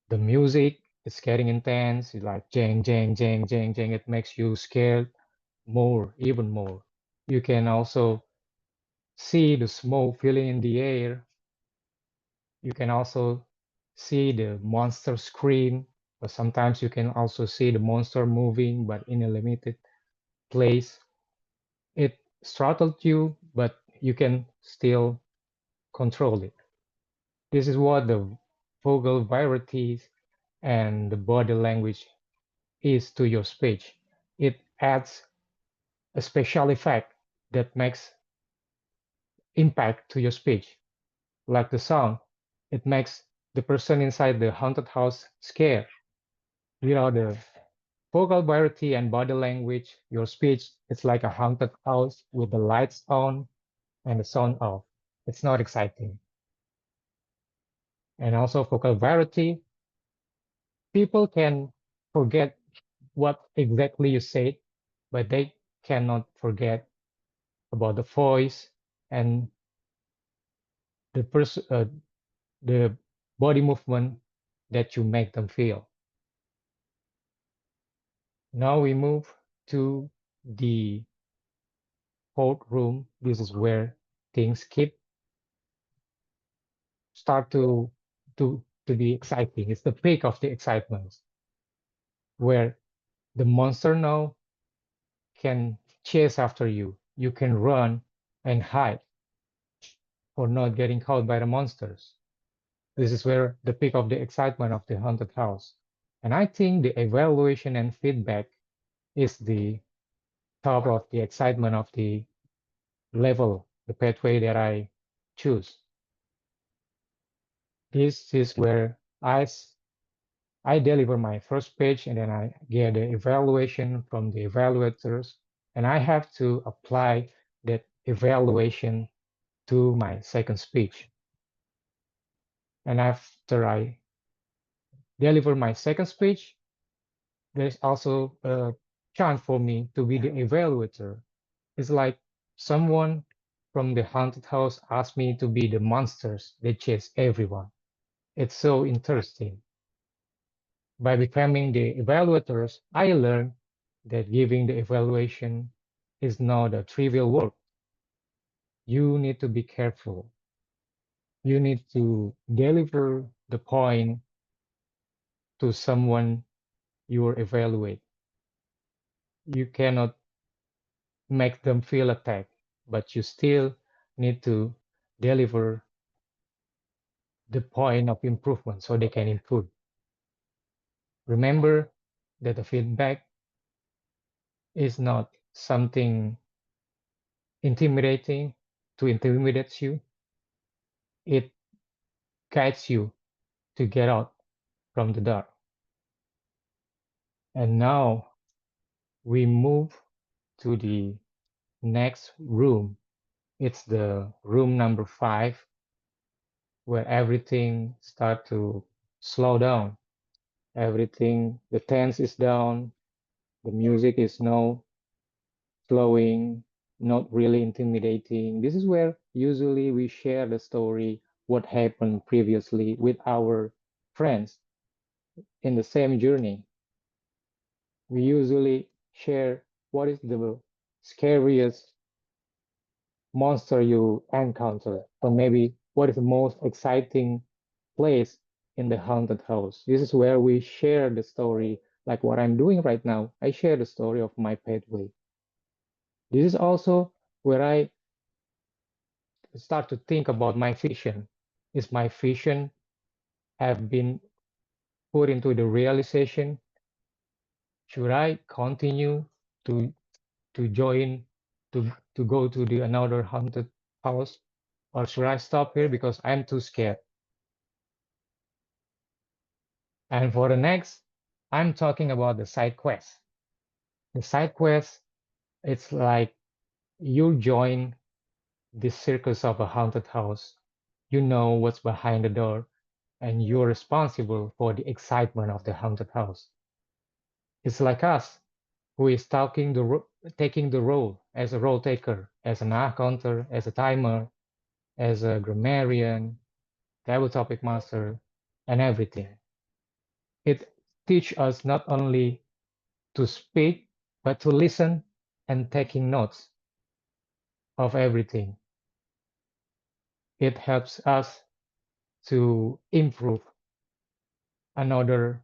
[SPEAKER 1] The music is getting intense. It's like jang, jang, jang, jang, jang. It makes you scared more, even more. You can also see the smoke filling in the air. You can also see the monster scream, but sometimes you can also see the monster moving, but in a limited place. It startled you, but you can still control it. This is what the vocal varieties and the body language is to your speech. It adds a special effect that makes impact to your speech. Like the sound, it makes the person inside the haunted house scared. Without the vocal variety and body language, your speech is like a haunted house with the lights on and the sound off. It's not exciting. And also vocal variety, people can forget what exactly you said, but they cannot forget about the voice and the body movement that you make them feel. Now we move to the fourth room. This is where things start to be exciting. It's the peak of the excitement, where the monster now can chase after you. You can run and hide for not getting caught by the monsters. This is where the peak of the excitement of the haunted house. And I think the evaluation and feedback is the top of the excitement of the level, the pathway that I choose. This is where I deliver my first page, and then I get the evaluation from the evaluators, and I have to apply that evaluation to my second speech. And after I deliver my second speech, there's also a chance for me to be the evaluator. It's like someone from the haunted house asked me to be the monsters that chase everyone. It's so interesting. By becoming the evaluators, I learned that giving the evaluation is not a trivial work. You need to be careful. You need to deliver the point to someone you evaluate. You cannot make them feel attacked, but you still need to deliver the point of improvement so they can improve. Remember that the feedback is not something intimidating to intimidate you. It guides you to get out from the dark. And now we move to the next room. It's the room number 5, where everything start to slow down. Everything, the tense is down, the music is no flowing, not really intimidating. This is where usually we share the story, what happened previously with our friends in the same journey. We usually share what is the scariest monster you encounter, or maybe what is the most exciting place in the haunted house. This is where we share the story, like what I'm doing right now. I share the story of my pathway. This is also where I start to think about my vision. Is my vision have been put into the realization? Should I continue to join to go to the another haunted house, or should I stop here because I'm too scared? And for the next, I'm talking about the side quest. The side quest, it's like you join the circus of a haunted house. You know what's behind the door, and you're responsible for the excitement of the haunted house. It's like us, who is taking the role as a role taker, as an counter, as a timer, as a grammarian, table topic master, and everything. It teaches us not only to speak, but to listen and taking notes of everything. It helps us to improve another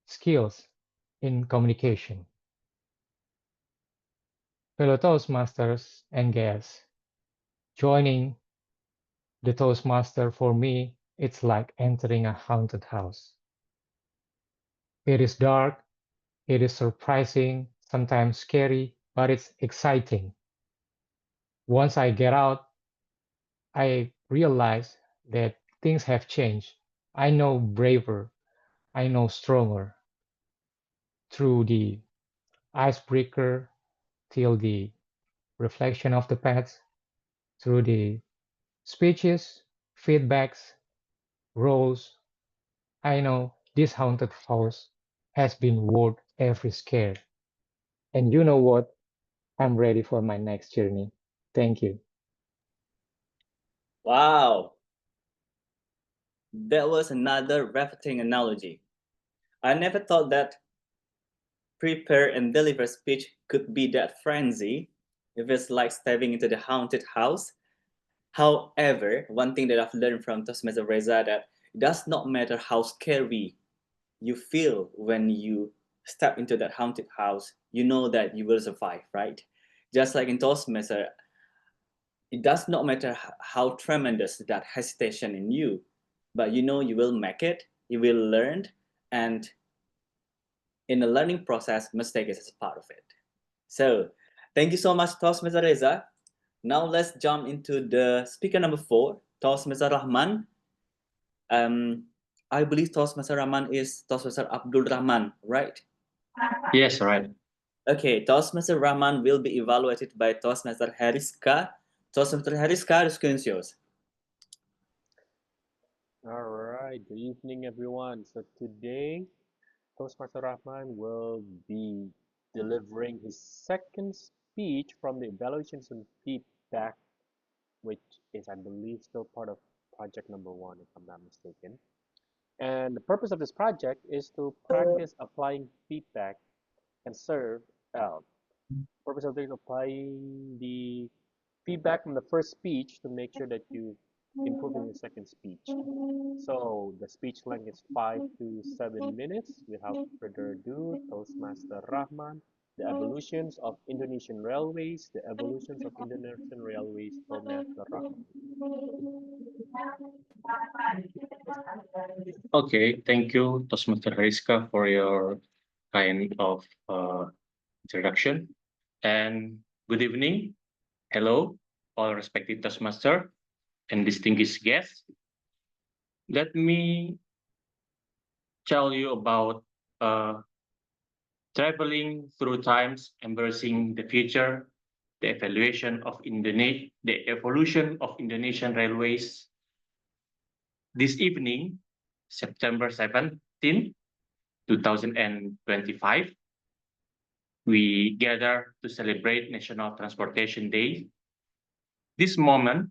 [SPEAKER 1] skills in communication. Fellow Toastmasters and guests, joining the Toastmaster for me, it's like entering a haunted house. It is dark, it is surprising, sometimes scary, but it's exciting. Once I get out, I realize that things have changed. I know braver, I know stronger. Through the icebreaker till the reflection of the past, through the speeches, feedbacks, roles, I know this haunted house has been worth every scare. And you know what? I'm ready for my next journey. Thank you.
[SPEAKER 3] Wow, that was another riveting analogy. I never thought that prepare and deliver speech could be that frenzy if it's like stepping into the haunted house. However, one thing that I've learned from Toastmaster Reza that it does not matter how scary you feel when you step into that haunted house, you know that you will survive, right? Just like in Toastmaster, it does not matter how tremendous that hesitation in you, but you know you will make it, you will learn, and in the learning process, mistake is a part of it. So, thank you so much, Toastmaster Reza. Now let's jump into the speaker number 4, Toastmaster Rahman. I believe Toastmaster Rahman is Toastmaster Abdul Rahman, right?
[SPEAKER 14] Yes, right.
[SPEAKER 3] Okay, Toastmaster Rahman will be evaluated by Toastmaster Hariska. Toastmaster Hariska, the screen is yours.
[SPEAKER 15] All right, good evening, everyone. So today, Toastmaster Rahman will be delivering his second speech from the evaluations and feedback, which is, I believe, still part of project number 1, if I'm not mistaken. And the purpose of this project is to practice applying feedback and serve out. Purpose of applying the feedback from the first speech to make sure that you improve in the second speech. So the speech length is 5 to 7 minutes. Without further ado, Toastmaster Rahman, the evolutions of Indonesian railways, the evolutions of Indonesian railways, Toastmaster Rahman.
[SPEAKER 14] Okay, thank you, Toastmaster Hariska, for your kind of introduction. And good evening. Hello, all respected Toastmaster and distinguished guests. Let me tell you about traveling through times, embracing the future, the evolution of Indonesian railways. This evening, September 17, 2025, we gather to celebrate National Transportation Day. This moment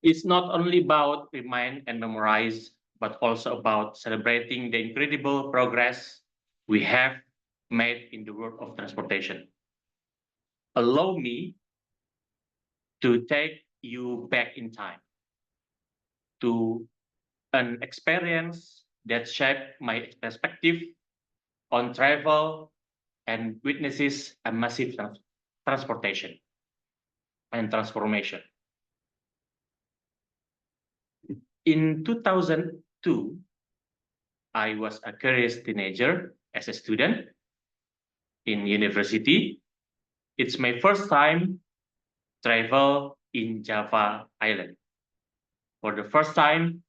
[SPEAKER 14] is not only about remind and memorize, but also about celebrating the incredible progress we have made in the world of transportation. Allow me to take you back in time to an experience that shaped my perspective on travel and witnesses a massive transportation and transformation. In 2002, I was a curious teenager as a student in university. It's my first time travel in Java Island. For the first time,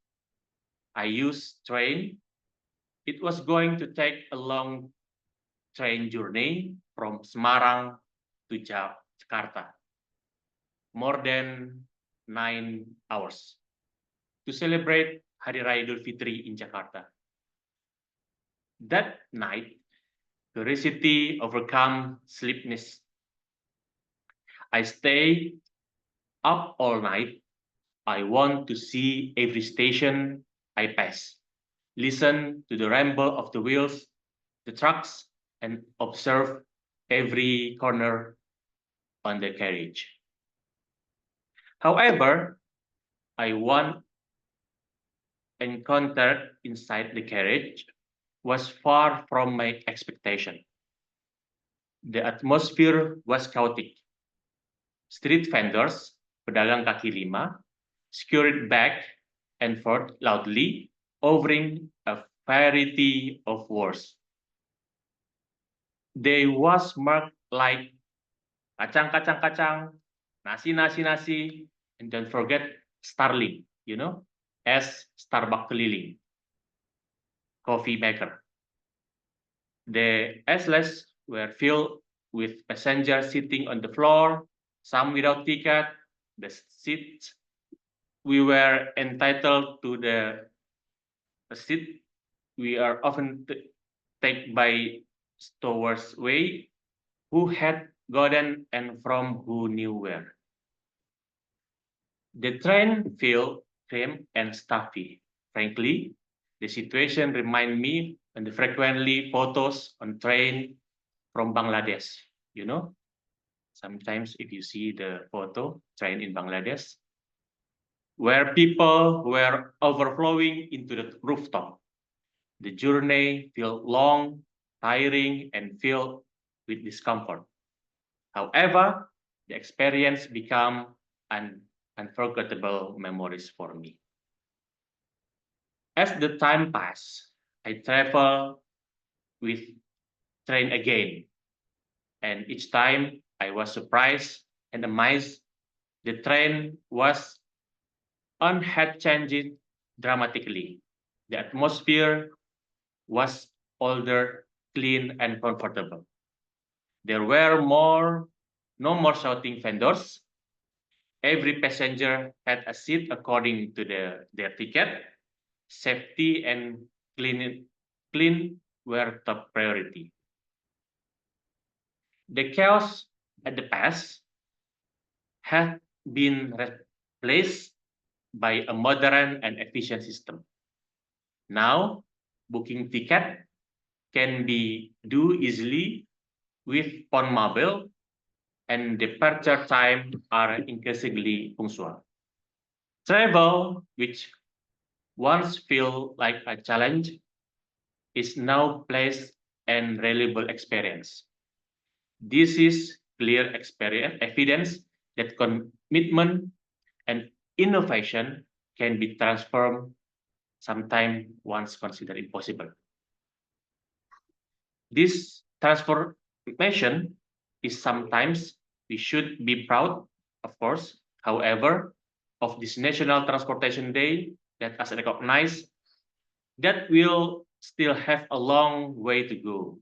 [SPEAKER 14] I used train. It was going to take a long train journey from Semarang to Jakarta, more than 9 hours, to celebrate Hari Raya Idul Fitri in Jakarta. That night, curiosity overcome sleepiness. I stayed up all night. I want to see every station I pass, listen to the rumble of the wheels, the trucks, and observe every corner on the carriage. However, I once encountered inside the carriage was far from my expectation. The atmosphere was chaotic. Street vendors, pedagang kaki lima, scurried back and forth loudly, offering a variety of words. They was marked like kacang, kacang, kacang, nasi, nasi, nasi, and don't forget Starling, as Starbucks keliling, coffee maker. The outlets were filled with passengers sitting on the floor, some without ticket. The seats we were entitled to the seat we are often taken by stowers way who had gotten and from who knew where. The train felt cramped and stuffy. Frankly, the situation reminded me of the frequently photos on train from Bangladesh. Sometimes if you see the photo train in Bangladesh, where people were overflowing into the rooftop. The journey felt long, tiring, and filled with discomfort. However, the experience became an unforgettable memories for me. As the time passed, I traveled with train again, and each time I was surprised and amazed. The train had changed dramatically. The atmosphere was older, clean, and comfortable. There were no more shouting vendors. Every passenger had a seat according to their ticket. Safety and clean were top priority. The chaos at the past had been replaced by a modern and efficient system. Now, booking ticket can be do easily with phone mobile, and departure time are increasingly punctual. Travel, which once felt like a challenge, is now placed and reliable experience. This is clear evidence that commitment and innovation can be transformed sometimes once considered impossible. This transformation is sometimes we should be proud, of course, however, of this National Transportation Day that has recognized that will still have a long way to go.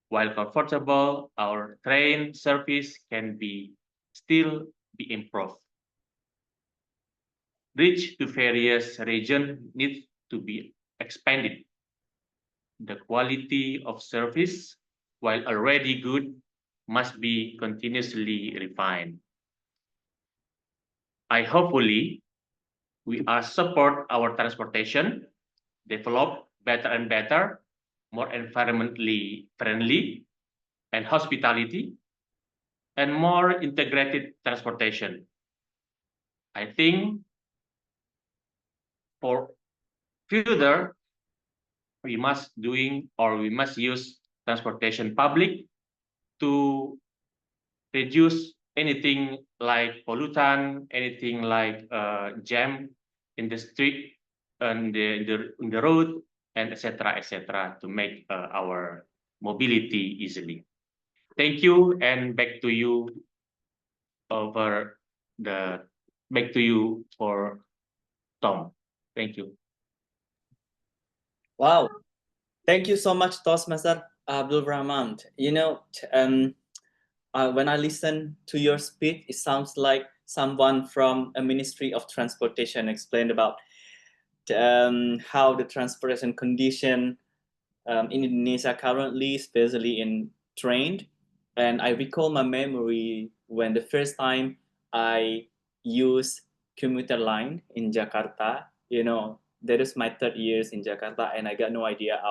[SPEAKER 14] While comfortable, our train service can still be improved. Reach to various regions needs to be expanded. The quality of service, while already good, must be continuously refined. I hopefully we are support our transportation, develop better and better, more environmentally friendly, and hospitality, and more integrated transportation. I think for further, we must use transportation public to reduce anything like pollutant, anything like jam in the street and in the road, and etc. to make our mobility easily. Thank you, and back to you for Tom. Thank you.
[SPEAKER 3] Wow. Thank you so much, Toastmaster Abdul Rahman. When I listen to your speech, it sounds like someone from a Ministry of Transportation explained about how the transportation condition in Indonesia currently, especially in train. And I recall my memory when the first time I used commuter line in Jakarta. That is my 3rd years in Jakarta, and I got no idea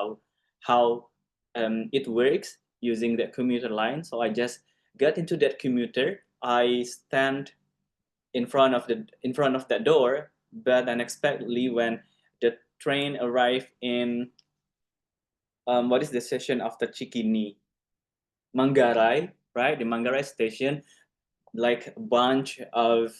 [SPEAKER 3] how it works using that commuter line. So I just got into that commuter. I stand in front of that door, but unexpectedly when the train arrived in what is the station after Cikini? Manggarai, right? The Manggarai station, like a bunch of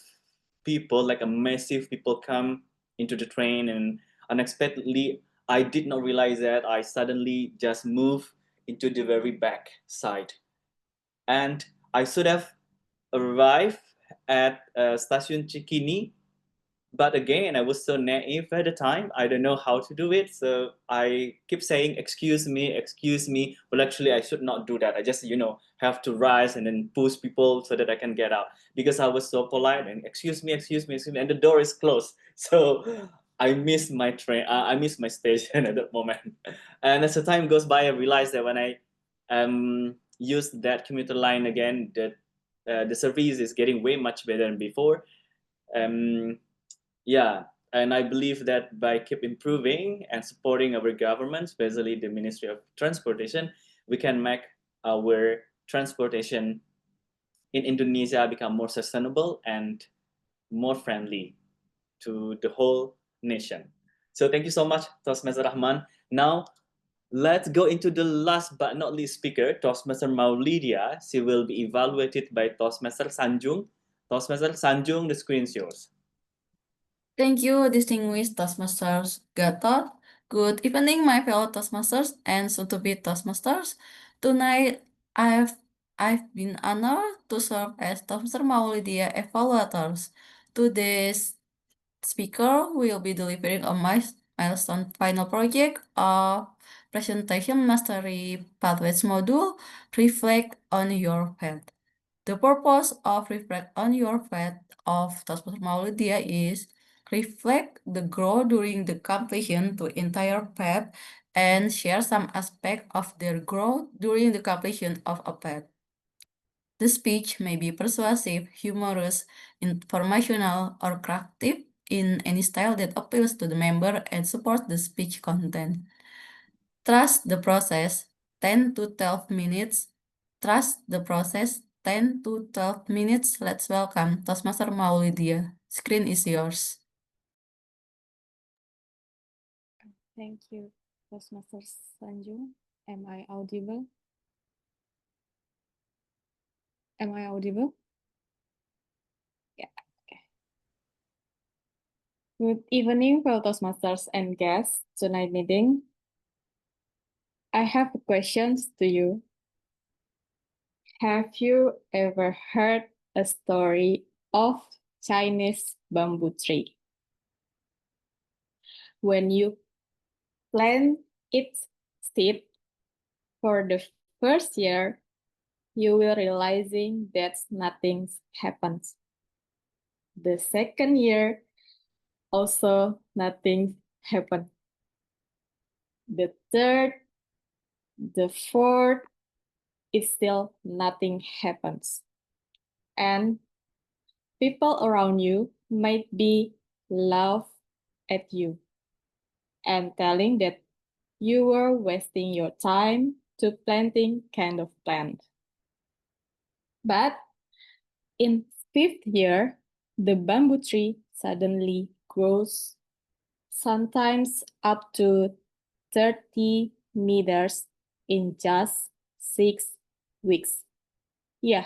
[SPEAKER 3] people, like a massive people come into the train, and unexpectedly, I did not realize that I suddenly just moved into the very back side. And I should have arrived at Station Cikini, but again, I was so naive at the time. I don't know how to do it. So I keep saying, excuse me. Well, actually, I should not do that. I just, have to rise and then push people so that I can get out, because I was so polite and excuse me. And the door is closed. So I missed my train. I missed my station at that moment. And as the time goes by, I realized that when I use that commuter line again, that the service is getting way much better than before. Yeah, and I believe that by keep improving and supporting our government, especially the Ministry of Transportation, we can make our transportation in Indonesia become more sustainable and more friendly to the whole nation. So thank you so much, Toastmaster Rahman. Now, let's go into the last but not least speaker, Toastmaster Maulidia. She will be evaluated by Toastmaster Sanjung. Toastmaster Sanjung, the screen is yours.
[SPEAKER 8] Thank you, distinguished Toastmasters Gatot. Good evening, my fellow Toastmasters and soon-to-be Toastmasters. Tonight, I've been honored to serve as Toastmaster Maulidia Evaluators. Today's speaker will be delivering a milestone final project of Presentation Mastery Pathways module, Reflect on Your Path. The purpose of Reflect on Your Path of Toastmaster Maulidia is reflect the growth during the completion to entire path and share some aspect of their growth during the completion of a path. The speech may be persuasive, humorous, informational, or creative in any style that appeals to the member and supports the speech content. Trust the process, 10 to 12 minutes. Trust the process, 10 to 12 minutes. Let's welcome Toastmaster Maulidia. Screen is yours.
[SPEAKER 16] Thank you, Toastmaster Sanjung. Am I audible? Am I audible? Yeah, okay. Good evening, fellow Toastmasters and guests. Tonight meeting. I have questions to you. Have you ever heard a story of Chinese bamboo tree? When you plant its seat for the first year, you will realizing that nothing happens. The second year, also nothing happened. The third, the fourth, is still nothing happens. And people around you might be laugh at you and telling that you were wasting your time to planting kind of plant. But in fifth year, the bamboo tree suddenly grows, sometimes up to 30 meters in just 6 weeks. Yeah,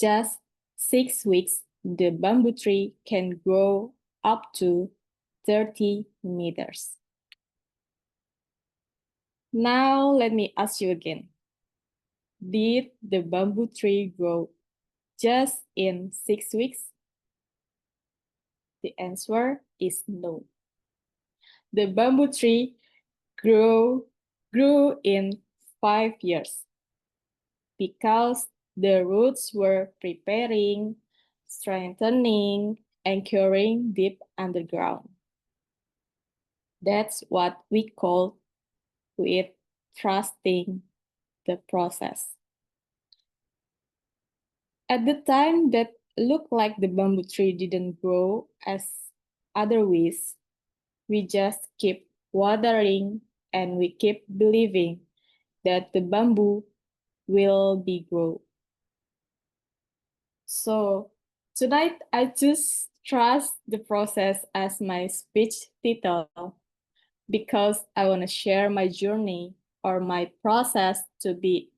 [SPEAKER 16] just 6 weeks, the bamboo tree can grow up to 30 meters. Now let me ask you again. Did the bamboo tree grow just in 6 weeks? The answer is no. The bamboo tree grew in 5 years because the roots were preparing, strengthening, and curing deep underground. That's what we call with trusting the process. At the time that looked like the bamboo tree didn't grow as other ways, we just keep watering and we keep believing that the bamboo will be grow. So tonight I just trust the process as my speech title because I want to share my journey or my process to be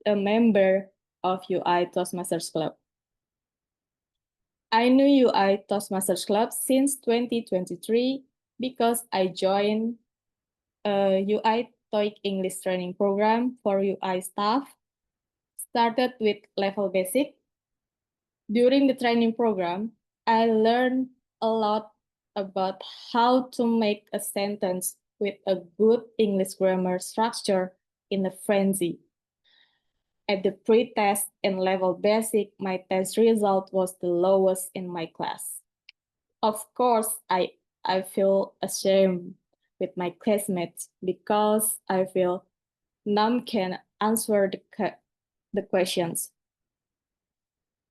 [SPEAKER 16] a member of UI Toastmasters Club. I knew UI Toastmasters Club since 2023 because I joined a UI TOEIC English training program for UI staff, started with level basic. During the training program, I learned a lot about how to make a sentence with a good English grammar structure in a frenzy. At the pre-test and level basic, my test result was the lowest in my class. Of course, I feel ashamed with my classmates because I feel none can answer the questions.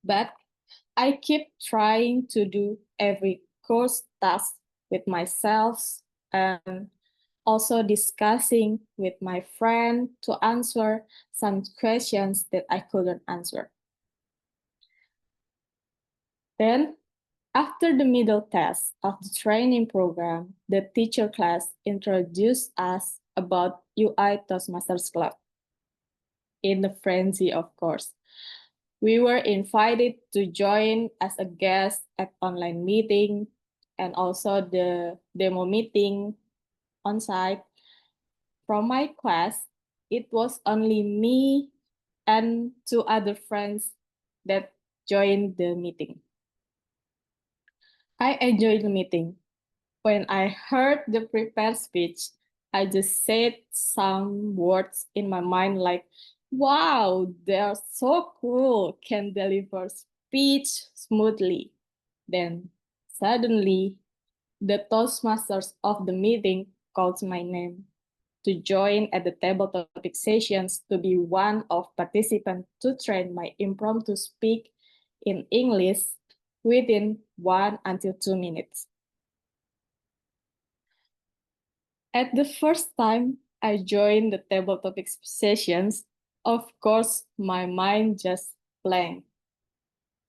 [SPEAKER 16] But I keep trying to do every course task with myself and also discussing with my friend to answer some questions that I couldn't answer. Then, after the middle test of the training program, the teacher class introduced us about UI Toastmasters Club. In the frenzy, of course. We were invited to join as a guest at online meeting and also the demo meeting on site. From my class, it was only me and 2 other friends that joined the meeting. I enjoyed the meeting. When I heard the prepared speech, I just said some words in my mind like, wow, they're so cool, can deliver speech smoothly. Then suddenly, the Toastmasters of the meeting called my name to join at the table topic sessions to be one of participants to train my impromptu speak in English within 1 until 2 minutes. At the first time I joined the table topic sessions, of course, my mind just blanked.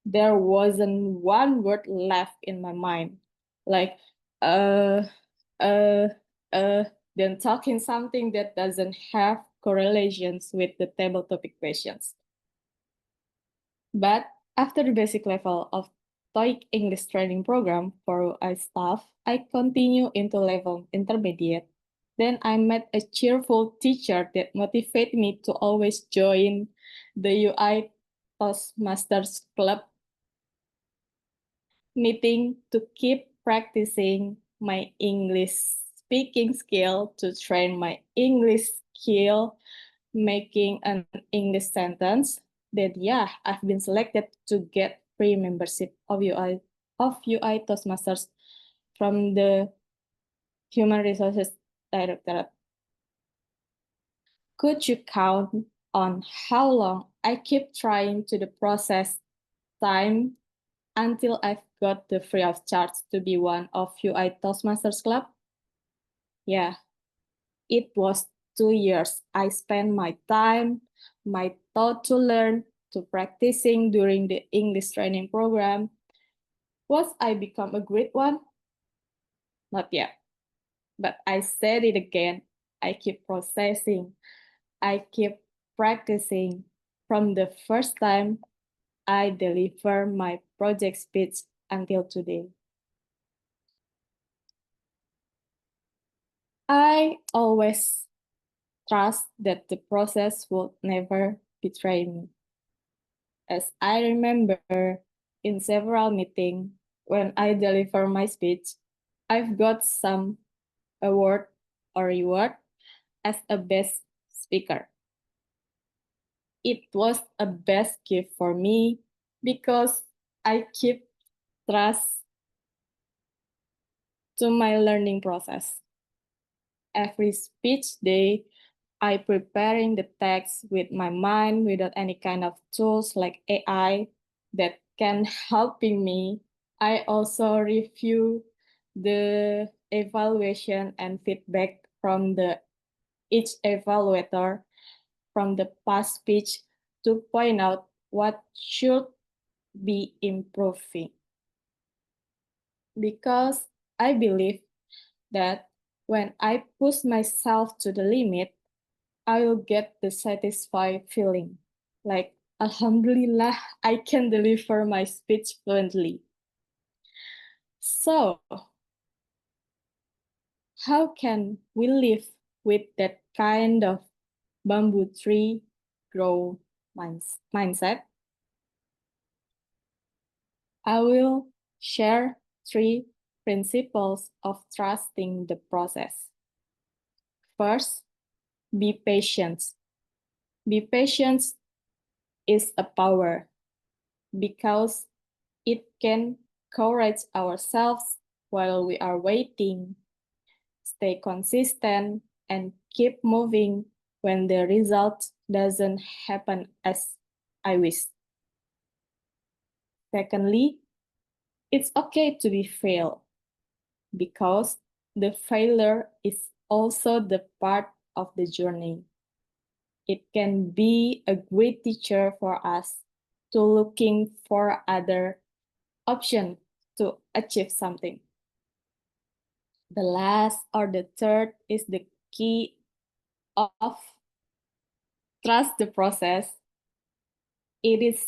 [SPEAKER 16] There wasn't one word left in my mind, like, uh, uh, then talking something that doesn't have correlations with the table topic questions. But after the basic level of TOEIC English training program for UI staff, I continue into level intermediate. Then I met a cheerful teacher that motivated me to always join the UI Toastmasters Club meeting to keep practicing my English speaking skill to train my English skill, making an English sentence, then yeah, I've been selected to get free membership of UI Toastmasters from the Human Resources Directorate. Could you count on how long I keep trying to the process time until I've got the free of charge to be one of UI Toastmasters Club? Yeah, it was 2 years. I spent my time, my thought to learn, to practicing during the English training program. Was I become a great one? Not yet. But I said it again. I keep processing. I keep practicing. From the first time I deliver my project speech until today. I always trust that the process will never betray me. As I remember in several meetings when I deliver my speech, I've got some award or reward as a best speaker. It was a best gift for me because I keep trust to my learning process. Every speech day, I preparing the text with my mind without any kind of tools like AI that can helping me. I also review the evaluation and feedback from each evaluator from the past speech to point out what should be improving. Because I believe that when I push myself to the limit, I will get the satisfied feeling. Like, Alhamdulillah, I can deliver my speech fluently. So, how can we live with that kind of bamboo tree grow mindset? I will share 3 principles of trusting the process. First, be patient. Be patient is a power because it can encourage ourselves while we are waiting. Stay consistent and keep moving when the result doesn't happen as I wish. Secondly, it's okay to be failed because the failure is also the part of the journey. It can be a great teacher for us to looking for other options to achieve something. The last or the third is the key of trust the process. It is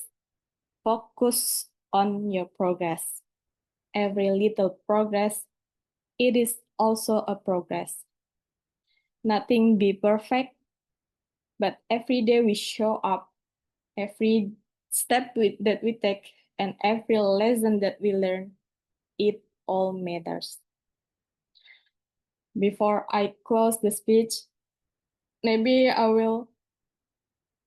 [SPEAKER 16] focus on your progress. Every little progress, it is also a progress. Nothing be perfect, but every day we show up, every step that we take, and every lesson that we learn, it all matters. Before I close the speech, maybe I will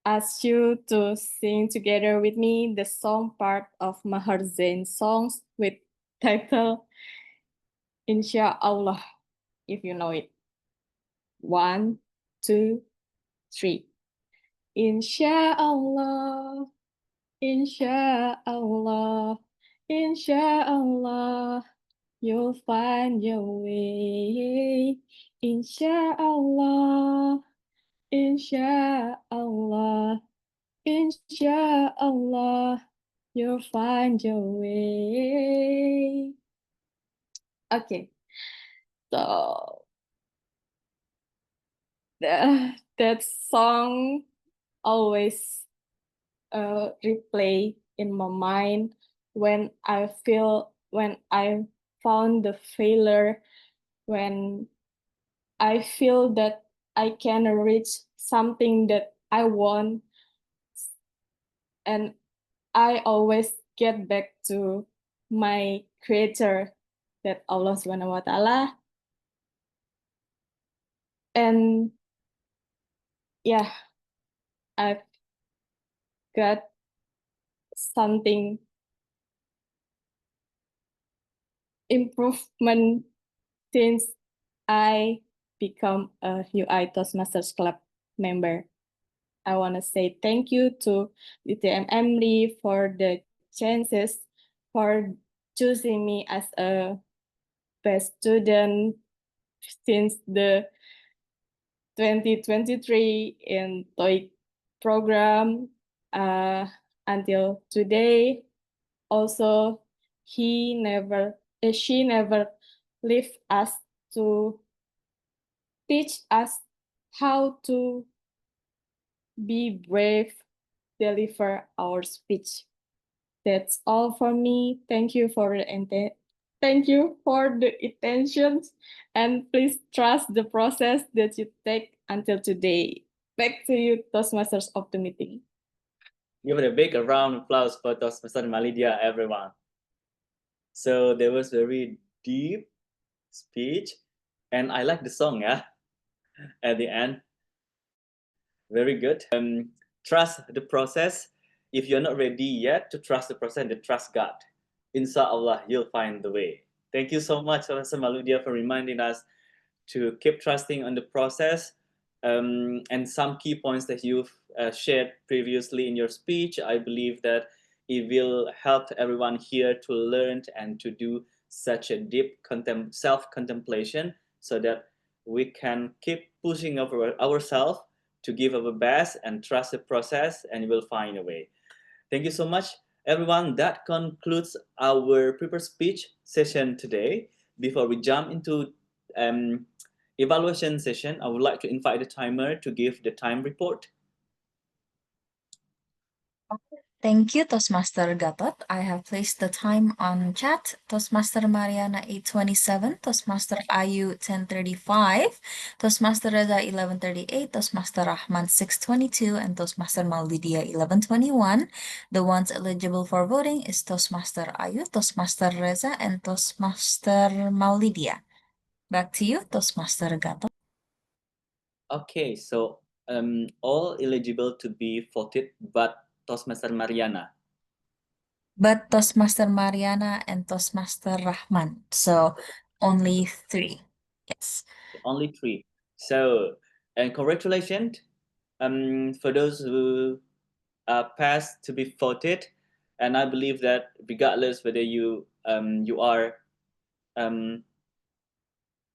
[SPEAKER 16] ask you to sing together with me the song part of Maher Zain songs with title Insyaallah, if you know it. 1, 2, 3. Insyaallah, Insyaallah, Insyaallah, you'll find your way. Insyaallah, Insyaallah, Insyaallah, you'll find your way. Okay, so that song always replay in my mind when I found the failure, when I feel that I can reach something that I want, and I always get back to my creator, that Allah Subhanahu wa Ta'ala, And yeah, I've got something improvement since I become a UI Toastmasters Club member. I want to say thank you to DTM Emily for the chances, for choosing me as a best student since the 2023 in TOEIC program until today. Also, she never left us to teach us how to be brave, deliver our speech. That's all for me. Thank you for the attentions, and please trust the process that you take until today. Back to you, Toastmasters of the meeting.
[SPEAKER 3] Give it a big round of applause for Toastmaster Malidia, everyone. So there was very deep speech, and I like the song, yeah, at the end. Very good. Trust the process. If you're not ready yet to trust the process, then trust God. Inshallah, you'll find the way. Thank you so much, Professor Maludia, for reminding us to keep trusting on the process. And some key points that you've shared previously in your speech, I believe that it will help everyone here to learn and to do such a deep self-contemplation, so that we can keep pushing over ourselves to give our best and trust the process, and we'll find a way. Thank you so much, everyone. That concludes our prepared speech session today. Before we jump into evaluation session, I would like to invite the timer to give the time report.
[SPEAKER 8] Thank you, Toastmaster Gatot. I have placed the time on chat. Toastmaster Mariana 8:27, Toastmaster Ayu 10:35, Toastmaster Reza 11:38, Toastmaster Rahman 6:22, and Toastmaster Maulidia 11:21. The ones eligible for voting is Toastmaster Ayu, Toastmaster Reza, and Toastmaster Maulidia. Back to you, Toastmaster Gatot.
[SPEAKER 3] Okay, so all eligible to be voted, but Toastmaster Mariana.
[SPEAKER 8] But Toastmaster Mariana and Toastmaster Rahman. So only 3. Yes.
[SPEAKER 3] Only 3. So, and congratulations for those who passed to be voted. And I believe that regardless whether you are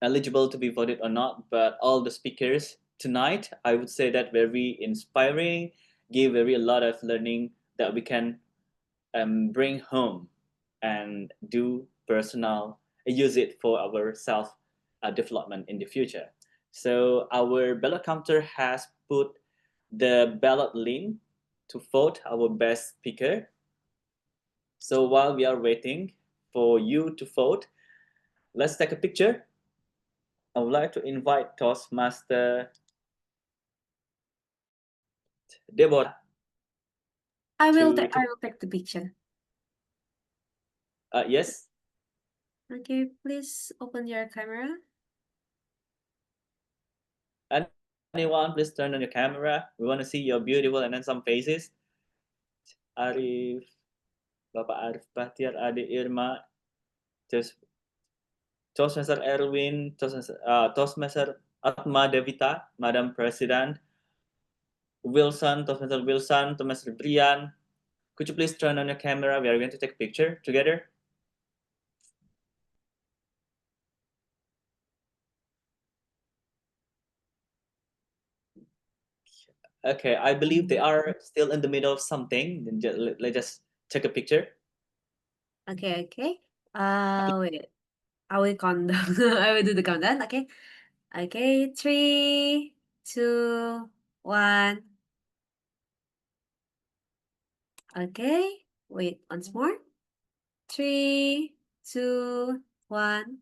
[SPEAKER 3] eligible to be voted or not, but all the speakers tonight, I would say that very inspiring, give a lot of learning that we can bring home and do personal, use it for our self development in the future. So our ballot counter has put the ballot link to vote our best speaker. So while we are waiting for you to vote, let's take a picture. I would like to invite Toastmaster Deborah.
[SPEAKER 9] I will take the picture.
[SPEAKER 3] Yes.
[SPEAKER 9] Okay, please open your camera.
[SPEAKER 3] Anyone, please turn on your camera. We want to see your beautiful and handsome faces. Arif, Bapak Arif Bahtiar, Ade Irma, Toastmaster Erwin, Toastmaster Atma Devita, Madam President, Wilson, Toastmaster Brian. Could you please turn on your camera? We are going to take a picture together. Okay, I believe they are still in the middle of something. Then let's just take a picture.
[SPEAKER 9] Okay. Wait. I will count down. I will do the countdown. Okay. Okay. 3, 2, 1. Okay. Wait, once more. 3, 2, 1.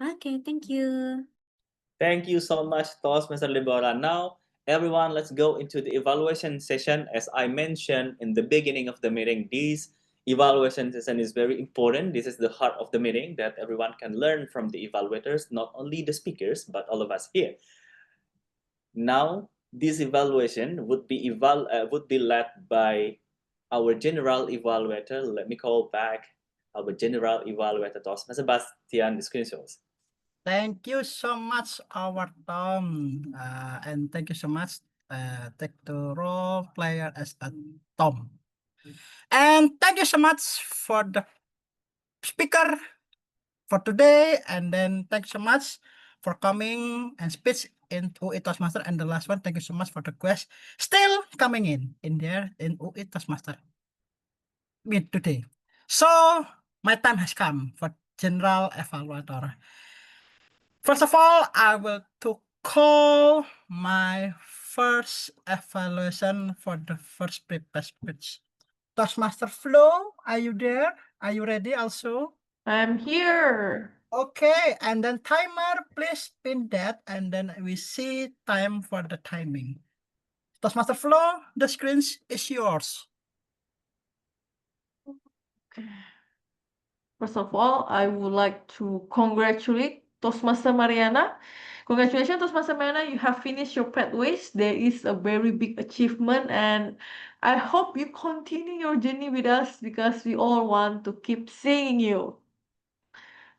[SPEAKER 9] Okay, thank you.
[SPEAKER 3] Thank you so much, Toastmaster Deborah. Now, everyone, let's go into the evaluation session. As I mentioned in the beginning of the meeting, this evaluation session is very important. This is the heart of the meeting, that everyone can learn from the evaluators, not only the speakers, but all of us here. Now, this evaluation would be led by our general evaluator. Let me call back our general evaluator, Toastmaster Bastian Screenshots.
[SPEAKER 5] Thank you so much, our Tom, and thank you so much. Take the role player as a Tom, and thank you so much for the speaker for today. And then thank you so much for coming and speech in UI Toastmaster. And the last one, thank you so much for the quest still coming in there in UI Toastmaster meet today. So my time has come for general evaluator. First of all, I will to call my first evaluation for the first prepared speech. Toastmaster Flo, are you there? Are you ready also?
[SPEAKER 10] I'm here.
[SPEAKER 5] Okay, and then timer, please pin that, and then we see time for the timing. Toastmaster Flo, the screen is yours.
[SPEAKER 10] Okay. First of all, I would like to congratulate Toastmaster Mariana. Congratulations, Toastmaster Mariana. You have finished your pathways. There is a very big achievement, and I hope you continue your journey with us because we all want to keep seeing you.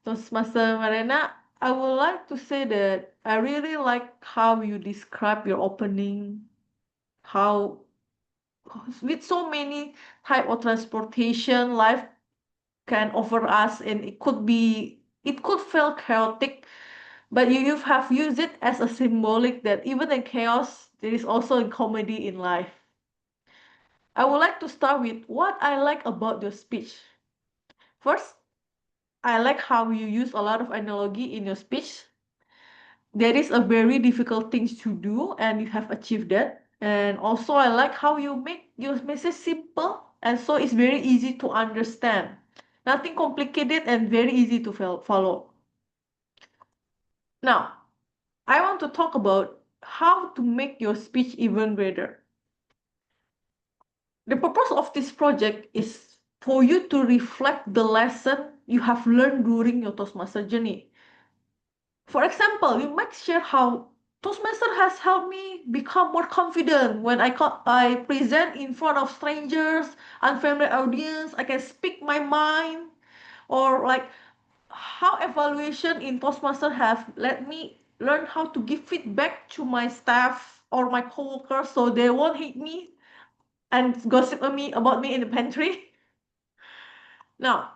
[SPEAKER 10] Toastmaster Mariana, I would like to say that I really like how you describe your opening, how with so many type of transportation, life can offer us, and it could feel chaotic, but you have used it as a symbolic that even in chaos there is also a comedy in life. I would like to start with what I like about your speech. First, I like how you use a lot of analogy in your speech. That is a very difficult thing to do, and you have achieved that. And also I like how you make your message simple, and so it's very easy to understand. Nothing complicated and very easy to follow. Now, I want to talk about how to make your speech even better. The purpose of this project is for you to reflect the lesson you have learned during your Toastmaster journey. For example, you might share how Toastmaster has helped me become more confident when I present in front of strangers, unfamiliar audience, I can speak my mind, or like how evaluation in Toastmaster have let me learn how to give feedback to my staff or my coworkers so they won't hate me and gossip about me in the pantry. Now,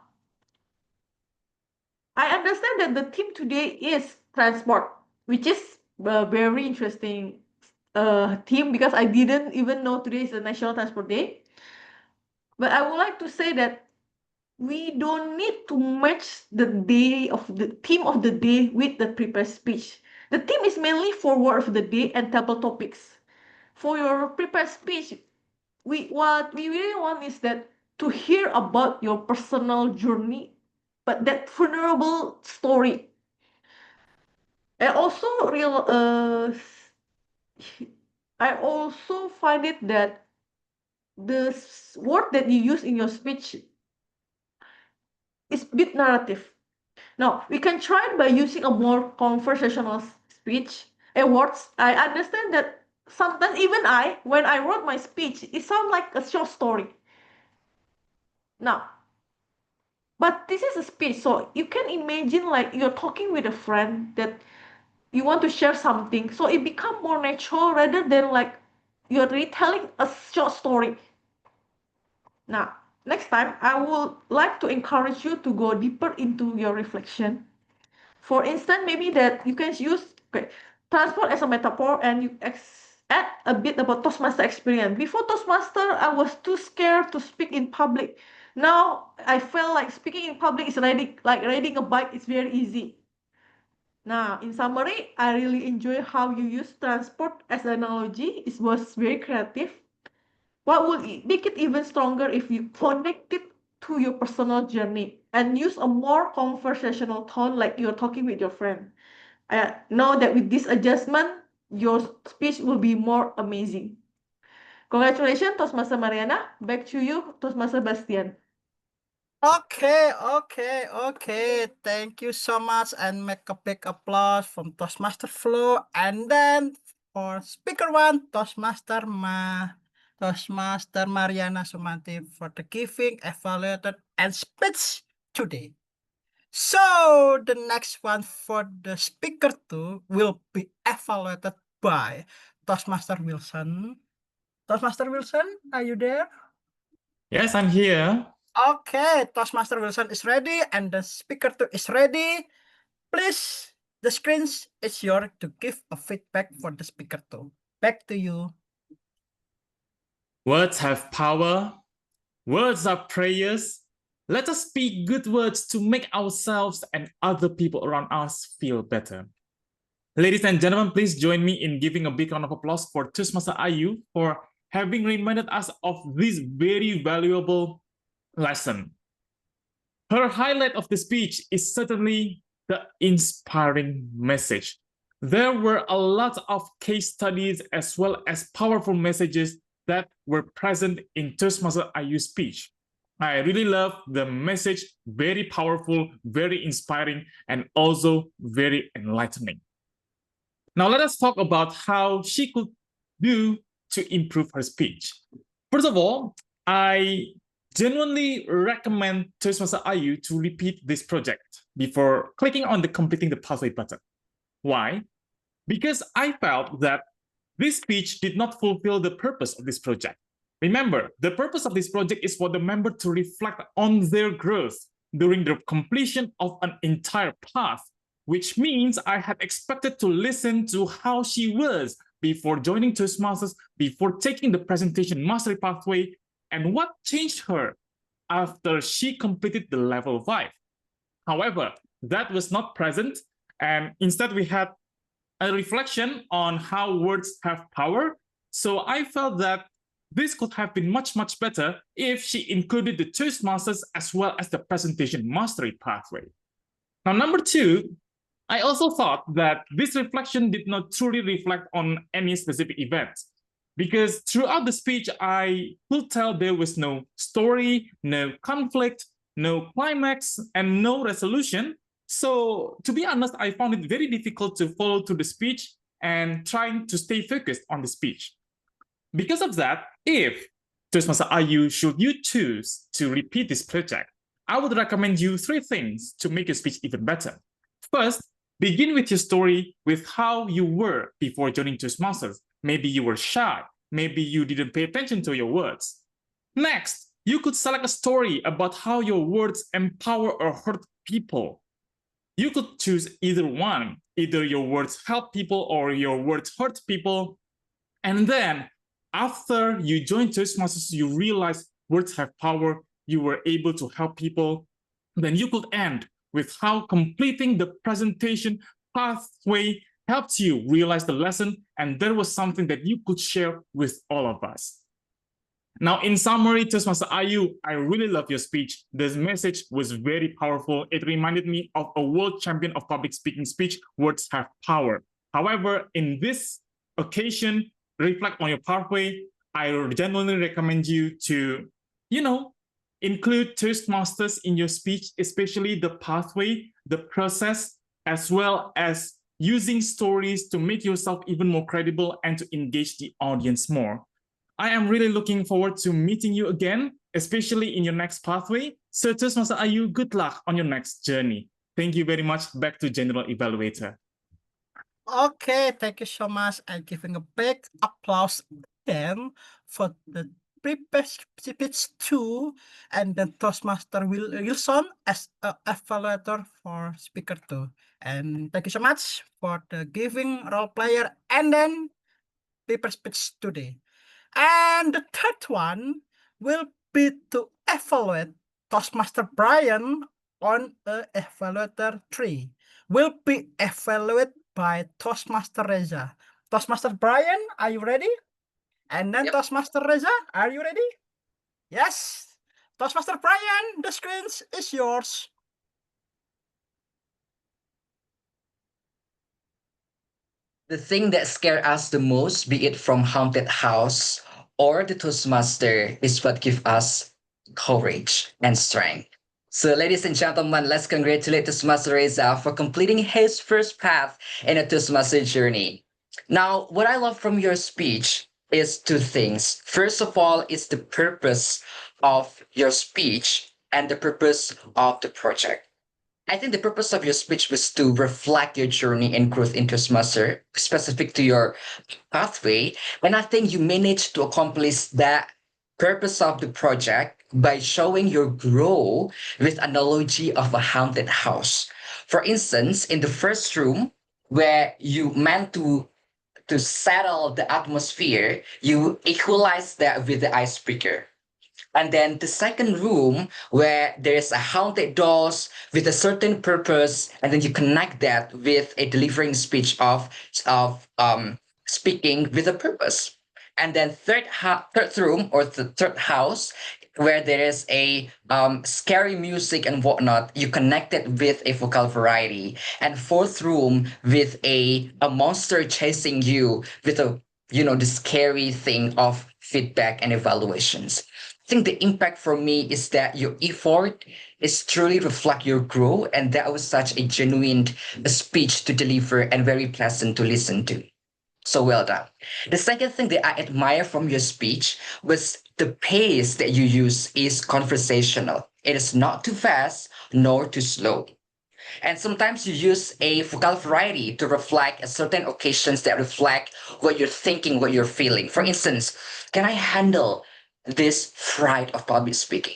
[SPEAKER 10] I understand that the theme today is transport, which is a very interesting theme because I didn't even know today is the National Transport Day. But I would like to say that we don't need to match the theme of the day with the prepared speech. The theme is mainly for word of the day and table topics. For your prepared speech, what we really want is that to hear about your personal journey, but that vulnerable story. And also I also find it that the word that you use in your speech is bit narrative. Now, we can try it by using a more conversational speech and words. I understand that sometimes even when I wrote my speech, it sounds like a short story. Now, but this is a speech, so you can imagine like you're talking with a friend that you want to share something, so it becomes more natural rather than like you're retelling a short story. Now, next time, I would like to encourage you to go deeper into your reflection. For instance, maybe that you can use transport as a metaphor and you add a bit about Toastmaster experience. Before Toastmaster, I was too scared to speak in public. Now, I feel like speaking in public is like riding a bike. It's very easy. Now, in summary, I really enjoy how you use transport as an analogy. It was very creative. What would make it even stronger if you connect it to your personal journey and use a more conversational tone like you're talking with your friend. I know that with this adjustment, your speech will be more amazing. Congratulations, Toastmaster Mariana. Back to you, Toastmaster Bastian.
[SPEAKER 5] Okay. Thank you so much, and make a big applause from Toastmaster Flo. And then for speaker one, Toastmaster Mariana Sumanti for the giving, evaluated, and speech today. So the next one for the speaker two will be evaluated by Toastmaster Wilson. Toastmaster Wilson, are you there?
[SPEAKER 12] Yes, I'm here.
[SPEAKER 5] Okay, Toastmaster Wilson is ready and the speaker two is ready. Please, the screen is yours to give a feedback for the speaker two. Back to you.
[SPEAKER 12] Words have power. Words are prayers. Let us speak good words to make ourselves and other people around us feel better. Ladies and gentlemen, please join me in giving a big round of applause for Toastmaster Ayu for having reminded us of this very valuable lesson. Her highlight of the speech is certainly the inspiring message. There were a lot of case studies as well as powerful messages that were present in Toastmaster Ayu's speech. I really love the message, very powerful, very inspiring, and also very enlightening. Now let us talk about how she could do to improve her speech. First of all, I genuinely recommend Toastmaster Ayu to repeat this project before clicking on the completing the pathway button. Why? Because I felt that this speech did not fulfill the purpose of this project. Remember, the purpose of this project is for the member to reflect on their growth during the completion of an entire path, which means I had expected to listen to how she was before joining Toastmasters, before taking the presentation mastery pathway, and what changed her after she completed the level 5. However, that was not present, and instead we had a reflection on how words have power. So I felt that this could have been much better if she included the Toastmasters as well as the presentation mastery pathway. Now, number 2, I also thought that this reflection did not truly reflect on any specific event, because throughout the speech, I could tell there was no story, no conflict, no climax, and no resolution. So to be honest, I found it very difficult to follow through the speech and trying to stay focused on the speech. Because of that, if Toastmaster Ayu, should you choose to repeat this project, I would recommend you 3 things to make your speech even better. First, begin with your story with how you were before joining Toastmasters. Maybe you were shy. Maybe you didn't pay attention to your words. Next, you could select a story about how your words empower or hurt people. You could choose either one. Either your words help people or your words hurt people. And then, after you join Toastmasters, you realize words have power, you were able to help people, then you could end with how completing the presentation pathway helped you realize the lesson, and there was something that you could share with all of us. Now, in summary, Toastmaster Ayu, I really love your speech. This message was very powerful. It reminded me of a world champion of public speaking speech, words have power. However, in this occasion, reflect on your pathway. I genuinely recommend you to, include Toastmasters in your speech, especially the pathway, the process, as well as using stories to make yourself even more credible and to engage the audience more. I am really looking forward to meeting you again, especially in your next pathway. So Toastmaster Ayu, good luck on your next journey. Thank you very much. Back to General Evaluator.
[SPEAKER 5] Okay, thank you so much, and giving a big applause again for the previous speech 2, and then Toastmaster Wilson as a evaluator for speaker 2. And thank you so much for the giving role player and then paper speech today. And the third one will be to evaluate Toastmaster Brian on a evaluator 3. Will be evaluated by Toastmaster Reza. Toastmaster Brian, are you ready? And then Toastmaster Reza, are you ready? Yes. Toastmaster Brian, the screen is yours.
[SPEAKER 4] The thing that scares us the most, be it from haunted house or the Toastmaster, is what gives us courage and strength. So, ladies and gentlemen, let's congratulate Toastmaster Reza for completing his first path in a Toastmaster journey. Now, what I love from your speech is two things. First of all, is the purpose of your speech and the purpose of the project. I think the purpose of your speech was to reflect your journey and growth in Toastmaster, specific to your pathway. And I think you managed to accomplish that purpose of the project by showing your growth with analogy of a haunted house. For instance, in the first room where you meant to settle the atmosphere, you equalize that with the icebreaker. And then the second room where there's a haunted doors with a certain purpose, and then you connect that with a delivering speech of speaking with a purpose. And then third room or the third house where there is a scary music and whatnot, you connect it with a vocal variety. And fourth room with a monster chasing you with a the scary thing of feedback and evaluations. I think the impact for me is that your effort is truly reflect your growth, and that was such a genuine speech to deliver and very pleasant to listen to. So well done. The second thing that I admire from your speech was the pace that you use is conversational. It is not too fast nor too slow. And sometimes you use a vocal variety to reflect a certain occasions that reflect what you're thinking, what you're feeling. For instance, can I handle this fright of public speaking?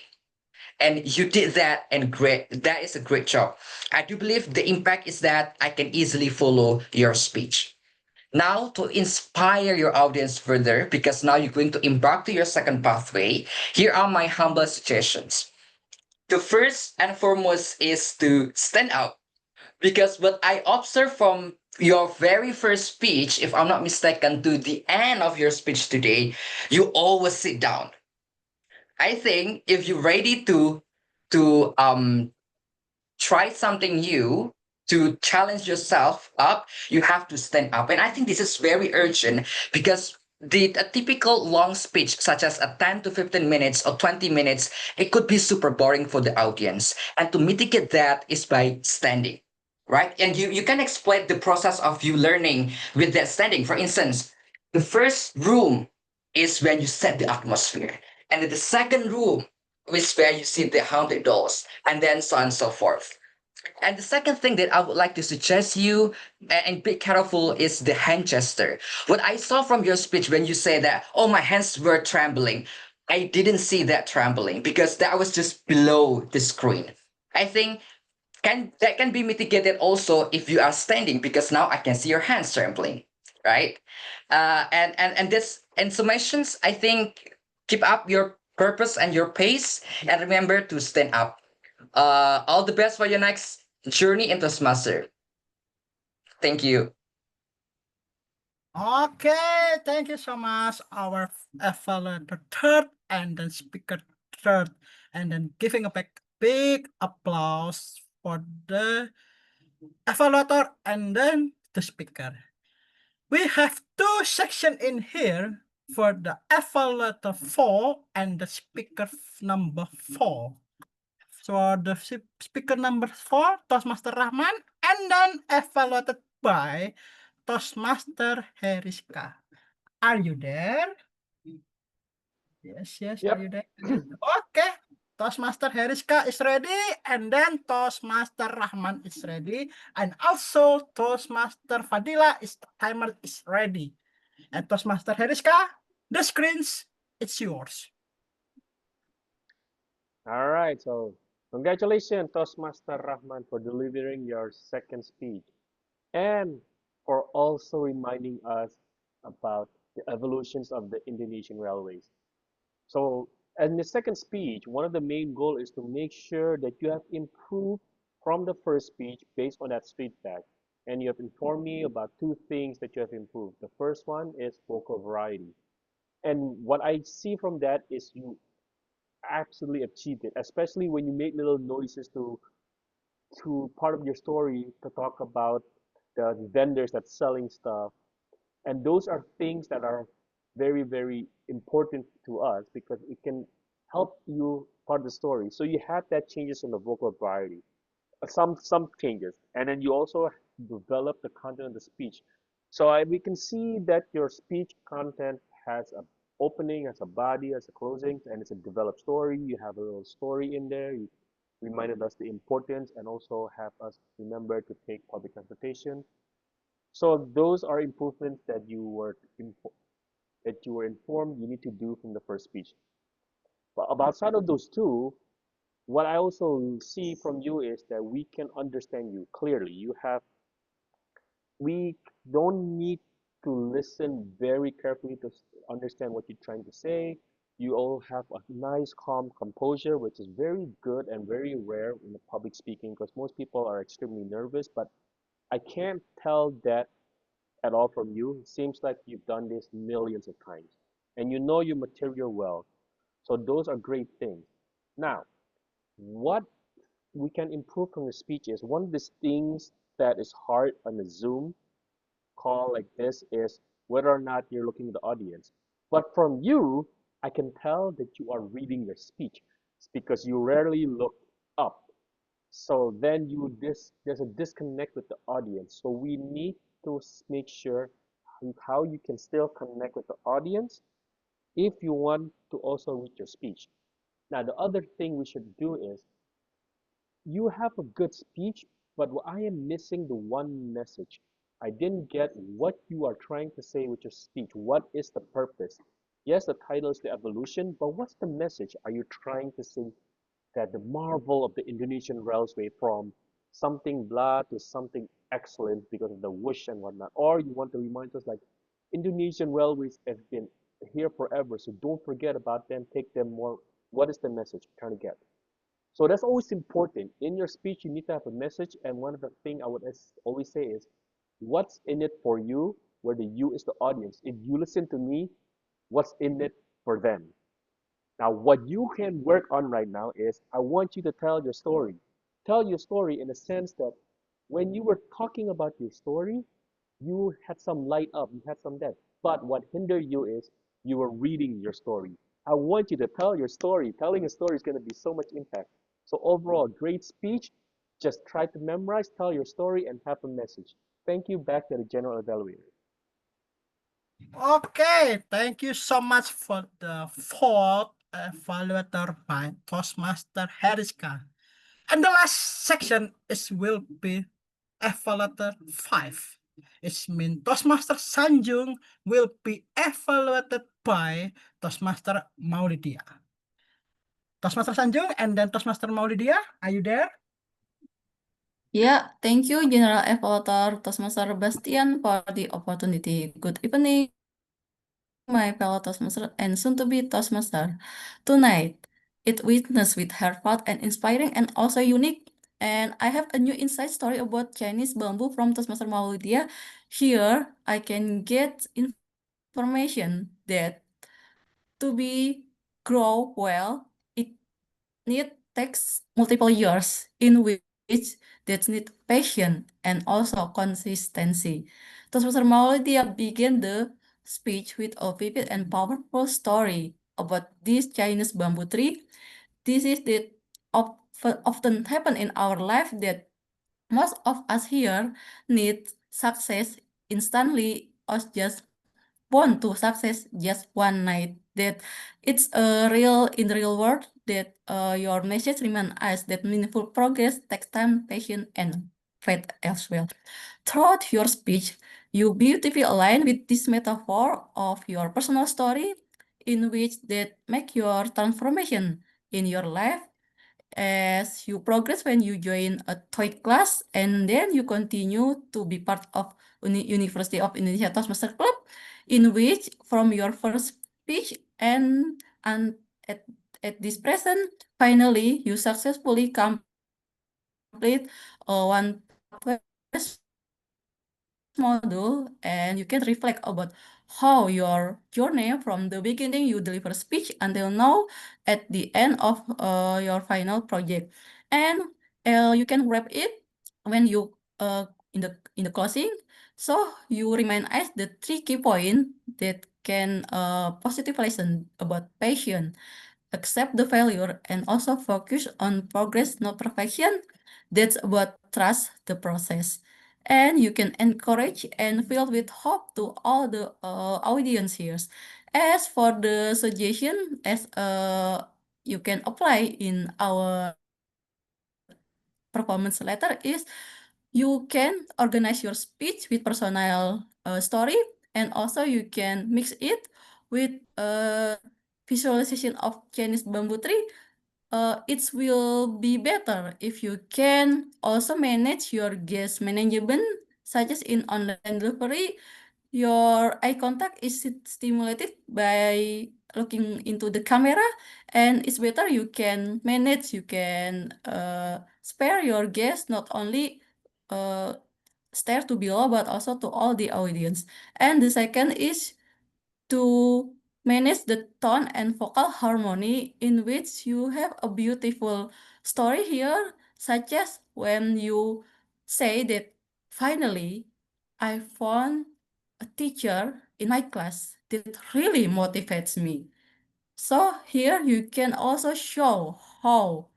[SPEAKER 4] And you did that, and great. That is a great job. I do believe the impact is that I can easily follow your speech. Now, to inspire your audience further, because now you're going to embark to your second pathway, here are my humble suggestions. The first and foremost is to stand out, because what I observed from your very first speech, if I'm not mistaken, to the end of your speech today, you always sit down. I think if you're ready to try something new, to challenge yourself up, you have to stand up. And I think this is very urgent because a typical long speech, such as a 10 to 15 minutes or 20 minutes, it could be super boring for the audience. And to mitigate that is by standing, right? And you can explain the process of you learning with that standing. For instance, the first room is when you set the atmosphere. And then the second room is where you see the haunted dolls, and then so on and so forth. And the second thing that I would like to suggest you and be careful is the hand gesture. What I saw from your speech when you say that, oh, my hands were trembling, I didn't see that trembling because that was just below the screen. I think that can be mitigated also if you are standing because now I can see your hands trembling, right? And this in summations, I think keep up your purpose and your pace, and remember to stand up. All the best for your next journey into Toastmaster. Thank you.
[SPEAKER 5] Okay, thank you so much. Our evaluator third and then speaker third, and then giving a big applause for the evaluator and then the speaker. We have two sections in here for the evaluator 4 and the speaker number 4. So the speaker number 4, Toastmaster Rahman, and then evaluated by Toastmaster Heriska. Are you there? Yes,
[SPEAKER 15] Yep.
[SPEAKER 5] are you there? Okay. Toastmaster Heriska is ready, and then Toastmaster Rahman is ready, and also Toastmaster Fadila timer is ready. And Toastmaster Heriska, the screens, it's yours.
[SPEAKER 15] All right, so congratulations, Toastmaster Rahman, for delivering your second speech and for also reminding us about the evolutions of the Indonesian railways. So, in the second speech, one of the main goals is to make sure that you have improved from the first speech based on that feedback. And you have informed me about two things that you have improved. The first one is vocal variety. And what I see from that is you absolutely achieved it, especially when you make little noises to part of your story to talk about the vendors that's selling stuff. And those are things that are very, very important to us because it can help you part of the story. So you had that changes in the vocal variety, some changes, and then you also develop the content of the speech. So we can see that your speech content has a opening, has a body, has a closing, and it's a developed story. You have a little story in there. You reminded us the importance, and also have us remember to take public transportation. So those are improvements that you were informed you need to do from the first speech. But outside of those two, what I also see from you is that we can understand you clearly. We don't need to listen very carefully to understand what you're trying to say. You all have a nice, calm composure, which is very good and very rare in the public speaking because most people are extremely nervous. But I can't tell that at all from you. It seems like you've done this millions of times and you know your material well. So those are great things. Now, what we can improve from the speech is one of these things that is hard on a Zoom call like this is whether or not you're looking at the audience. But from you, I can tell that you are reading your speech because you rarely look up. So then there's a disconnect with the audience. So we need to make sure how you can still connect with the audience if you want to also read your speech. Now, the other thing we should do is you have a good speech, but I am missing the one message. I didn't get what you are trying to say with your speech. What is the purpose? Yes, the title is the evolution, but what's the message? Are you trying to say that the marvel of the Indonesian railway from something blah to something excellent because of the whoosh and whatnot? Or you want to remind us like Indonesian railways have been here forever, so don't forget about them, take them more. What is the message you're trying to get? So that's always important. In your speech, you need to have a message. And one of the things I would always say is, what's in it for you, where the you is the audience. If you listen to me, what's in it for them? Now, what you can work on right now is, I want you to tell your story. Tell your story in the sense that when you were talking about your story, you had some light up, you had some depth. But what hindered you is you were reading your story. I want you to tell your story. Telling a story is going to be so much impact. So overall, great speech. Just try to memorize, tell your story, and have a message. Thank you. Back to the general evaluator.
[SPEAKER 5] Okay, thank you so much for the fourth evaluator by Toastmaster Heriska. And the last section will be evaluator 5. It means Toastmaster Sanjung will be evaluated by Toastmaster Maulidia. Toastmaster Sanjung and then Toastmaster Maulidia, are you there?
[SPEAKER 8] Yeah, thank you, General Evaluator Toastmaster Bastian, for the opportunity. Good evening, my fellow Toastmaster and soon-to-be Toastmaster. Tonight, it witnessed with heartfelt and inspiring and also unique. And I have a new inside story about Chinese bamboo from Toastmaster Maulidia. Here, I can get information that to be grow well, it takes multiple years in which that need patience and also consistency. Toastmaster Maulidia began the speech with a vivid and powerful story about this Chinese bamboo tree. This is that often happen in our life that most of us here need success instantly or just want to success just one night. That it's a real in the real world that your message remind us that meaningful progress takes time, patience, and faith as well. Throughout your speech, you beautifully align with this metaphor of your personal story in which that make your transformation in your life as you progress when you join a TOEIC class and then you continue to be part of University of Indonesia Toastmaster Club, in which from your first speech and at this present, finally you successfully complete one module and you can reflect about how your journey from the beginning you deliver speech until now at the end of your final project, and you can wrap it when you in the closing. So you remind us the three key points that can positive lesson about passion, accept the failure, and also focus on progress, not perfection. That's about trust the process. And you can encourage and fill with hope to all the audience here. As for the suggestion, as you can apply in our performance letter is you can organize your speech with personal story, and also you can mix it with visualization of Chinese bamboo tree. It will be better if you can also manage your guest management, such as in online delivery. Your eye contact is stimulated by looking into the camera, and it's better you can manage, you can spare your guests, not only stare to below, but also to all the audience. And the second is to manage the tone and vocal harmony, in which you have a beautiful story here, such as when you say that finally I found a teacher in my class that really motivates me. So here you can also show how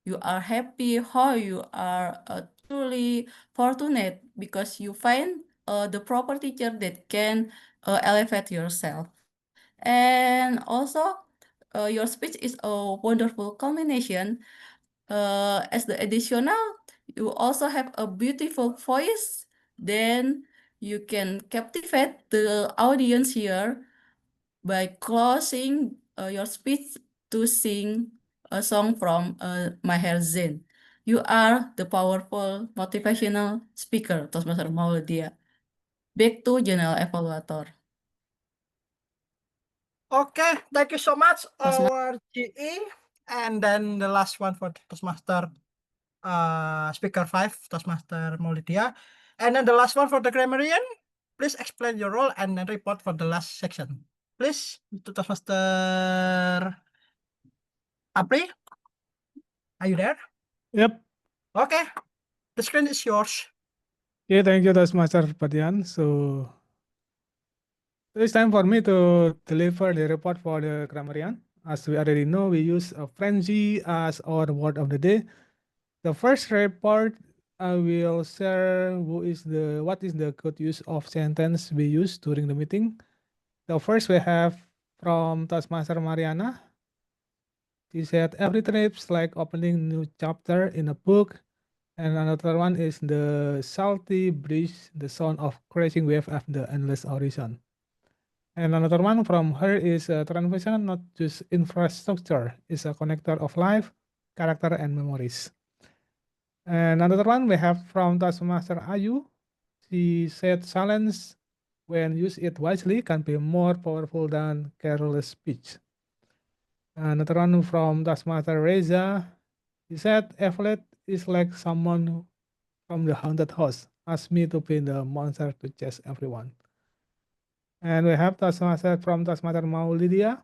[SPEAKER 8] you are happy, how you are truly fortunate because you find the proper teacher that can elevate yourself. And also, your speech is a wonderful combination. As the additional, you also have a beautiful voice. Then you can captivate the audience here by closing your speech to sing a song from Maher Zain. You are the powerful motivational speaker, Toastmaster Maulidia. Back to General Evaluator.
[SPEAKER 5] Okay, thank you so much,
[SPEAKER 8] Toastmaster.
[SPEAKER 5] our GE. And then the last one for Toastmaster Speaker 5, Toastmaster Maulidia. And then the last one for the grammarian. Please explain your role and then report for the last section. Please, to Toastmaster Apri. Are you there?
[SPEAKER 6] Yep.
[SPEAKER 5] Okay, the screen is yours.
[SPEAKER 6] Yeah, thank you, Toastmaster Padian. So it's time for me to deliver the report for the grammarian. As we already know, we use a frenzy as our word of the day. The first report, I will share what is the good use of sentence we use during the meeting. The first we have from Toastmaster Mariana. She said every trip's like opening new chapter in a book. And another one is the salty breeze, the sound of crashing wave after the endless horizon. And another one from her is translation, not just infrastructure, is a connector of life, character, and memories. And another one we have from Taskmaster Ayu. She said silence, when used it wisely, can be more powerful than careless speech. Another one from Taskmaster Reza. He said, Evelyn is like someone from the haunted house. Ask me to be the monster to chase everyone. And we have Taskmaster from Taskmaster Maulidia.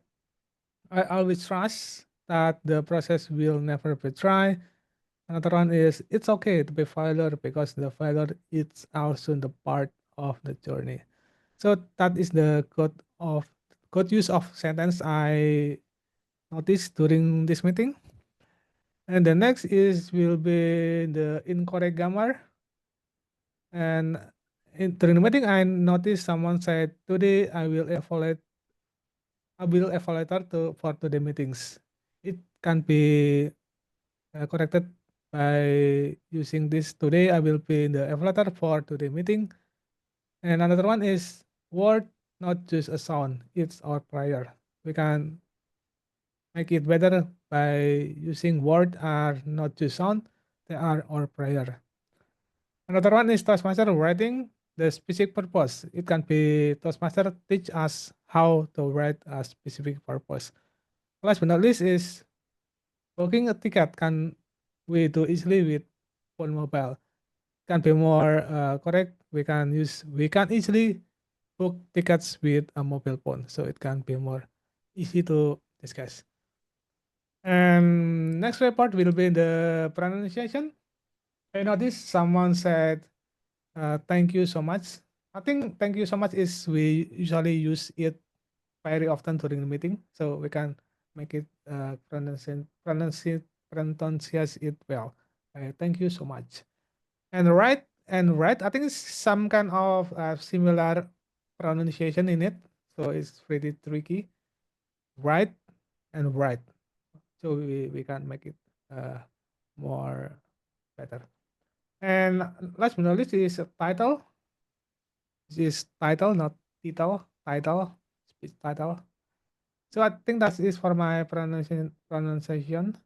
[SPEAKER 6] I always trust that the process will never betray. Another one is it's okay to be failure because the failure is also the part of the journey. So that is the good use of sentence I noticed during this meeting. And the next is will be the incorrect grammar. And during the meeting, I noticed someone said today I will evaluate for today meetings. It can be corrected by using this today. I will be the evaluator for today meeting. And another one is word, not just a sound. It's our prayer. We can make it better by using word are not just sound. They are our prayer. Another one is Toastmaster writing the specific purpose. It can be Toastmaster teach us how to write a specific purpose. Last but not least is booking a ticket can we do easily with phone mobile. Can be more correct. We can easily book tickets with a mobile phone, so it can be more easy to discuss. And next report will be the pronunciation. I noticed someone said thank you so much. I think thank you so much is we usually use it very often during the meeting, so we can make it pronounce it well. Thank you so much. And right, I think it's some kind of similar pronunciation in it, so it's pretty tricky. Right and right, so we can make it more better. And last but not least is a title. This is title, not title. Title, speech title. So I think that is for my pronunciation.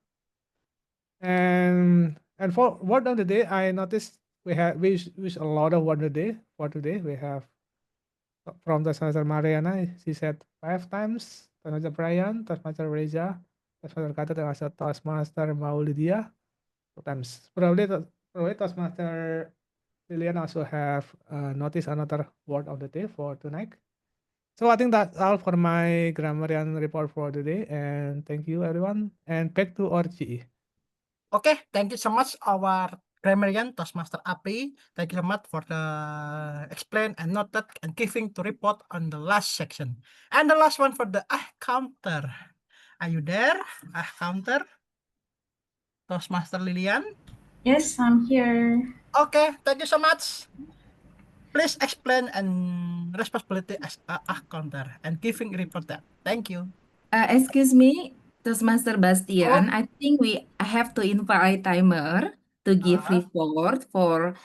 [SPEAKER 6] And for word of the day, I noticed we use a lot of word of the day for today. We have from Toastmaster Mariana, she said 5 times. Toastmaster Brian, Toastmaster Reza, Toastmaster Kata, Toastmaster Maulidia 2 times. Probably Toastmaster Lilian also have noticed another word of the day for tonight. So I think that's all for my grammarian report for today. And thank you everyone. And back to Orji.
[SPEAKER 5] Okay, thank you so much our grammarian Toastmaster Api. Thank you so much for the explain and noted and giving to report on the last section. And the last one for the counter. Are you there? Counter? Toastmaster Lilian?
[SPEAKER 7] Yes, I'm here.
[SPEAKER 5] Okay, thank you so much. Please explain and responsibility as a counter and giving report that. Thank you.
[SPEAKER 2] Excuse me, Toastmaster Bastian.
[SPEAKER 5] Oh.
[SPEAKER 2] I think I have to invite timer to give report for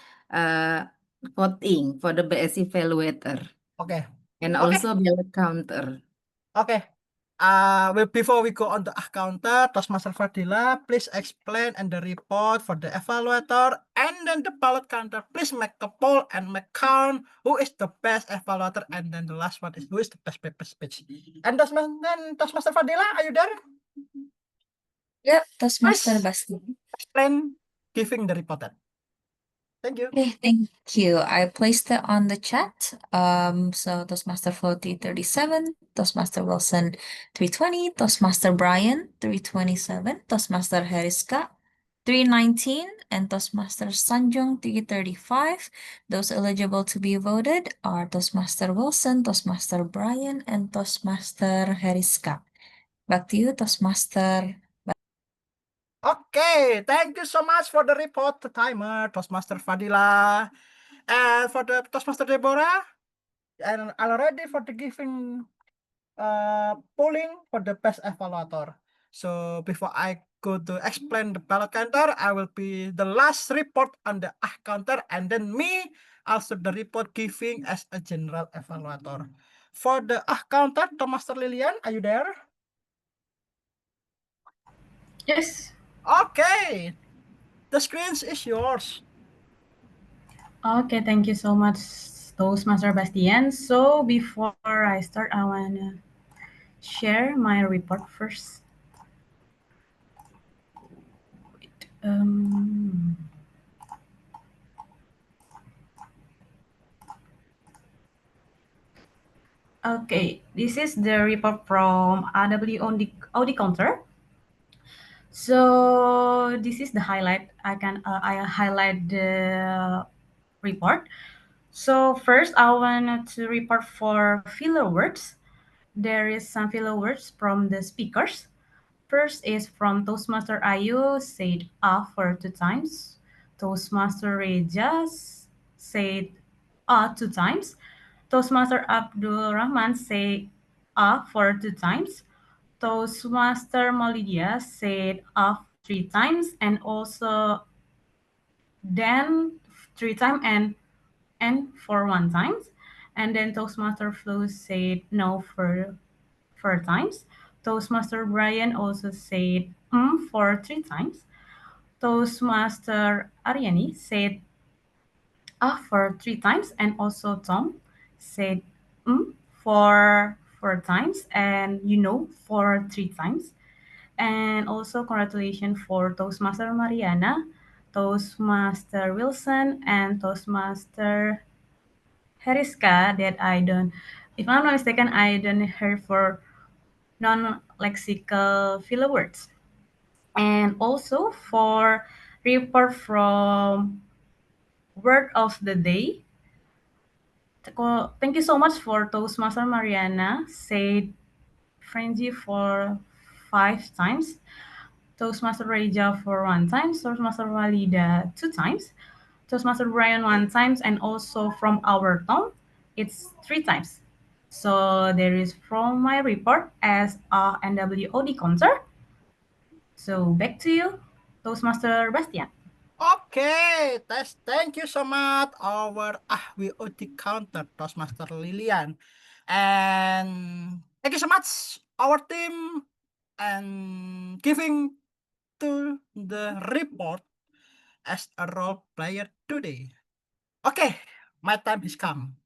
[SPEAKER 2] voting for the best evaluator.
[SPEAKER 5] Okay.
[SPEAKER 2] And
[SPEAKER 5] Okay.
[SPEAKER 2] also ballot counter.
[SPEAKER 5] Okay. Before we go on the counter, Toastmaster Fadila, please explain and the report for the evaluator and then the ballot counter. Please make a poll and make count who is the best evaluator and then the last one is who is the best paper speech. And Toastmaster Fadila, are you there?
[SPEAKER 8] Yep, Toastmaster Bastian.
[SPEAKER 5] Explain giving the report then. Thank you.
[SPEAKER 8] Okay, thank you. I placed it on the chat. So Toastmaster Floaty 37, Toastmaster Wilson 320, Toastmaster Brian 327, Toastmaster Heriska 319, and Toastmaster Sanjung 335. Those eligible to be voted are Toastmaster Wilson, Toastmaster Brian, and Toastmaster Heriska. Back to you, Toastmaster.
[SPEAKER 5] Okay, thank you so much for the report, the timer, Toastmaster Fadila. And for the Toastmaster Deborah, and already for the giving polling for the best evaluator. So before I go to explain the ballot counter, I will be the last report on the counter, and then me also the report giving as a general evaluator. For the counter, Toastmaster Lilian, are you there?
[SPEAKER 7] Yes.
[SPEAKER 5] Okay, the screen is yours.
[SPEAKER 7] Okay, thank you so much, Toastmaster Bastian. So before I start, I want to share my report first. Wait, Okay, this is the report from AW on the Audi counter. So this is the highlight. I highlight the report. So first, I want to report for filler words. There is some filler words from the speakers. First is from Toastmaster Ayu, said for 2 times. Toastmaster Rejas said 2 times. Toastmaster Abdul Rahman said for 2 times. Toastmaster Molidia said 3 times, and also then 3 times and for 1 times. And then Toastmaster Flo said no for 4 times. Toastmaster Brian also said for 3 times. Toastmaster Ariani said for 3 times, and also Tom said for 4 times, and for 3 times. And also congratulations for Toastmaster Mariana, Toastmaster Wilson, and Toastmaster Heriska that if I'm not mistaken, I don't hear for non-lexical filler words. And also for report from word of the day. Thank you so much for Toastmaster Mariana. Said frenzy for 5 times, Toastmaster Reja for 1 time, Toastmaster Walida 2 times, Toastmaster Brian 1 times, and also from our Tom, it's 3 times. So there is from my report as a NWOD counter. So back to you, Toastmaster Bastian.
[SPEAKER 5] Okay, thank you so much our WOT counter Toastmaster Lilian. And thank you so much our team and giving to the report as a role player today. Okay, my time has come.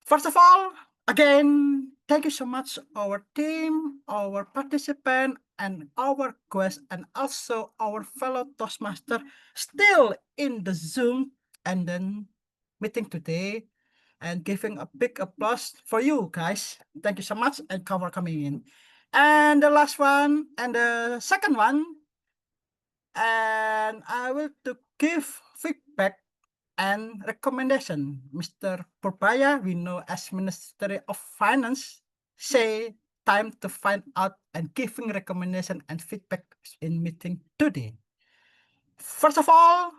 [SPEAKER 5] First of all, again, thank you so much our team, our participant, and our guest, and also our fellow Toastmaster still in the Zoom and then meeting today, and giving a big applause for you guys. Thank you so much and for coming in. And the last one and the second one, and I will to give feedback and recommendation. Mr. Purbaya, we know as Ministry of Finance, say time to find out and giving recommendation and feedback in meeting today. First of all,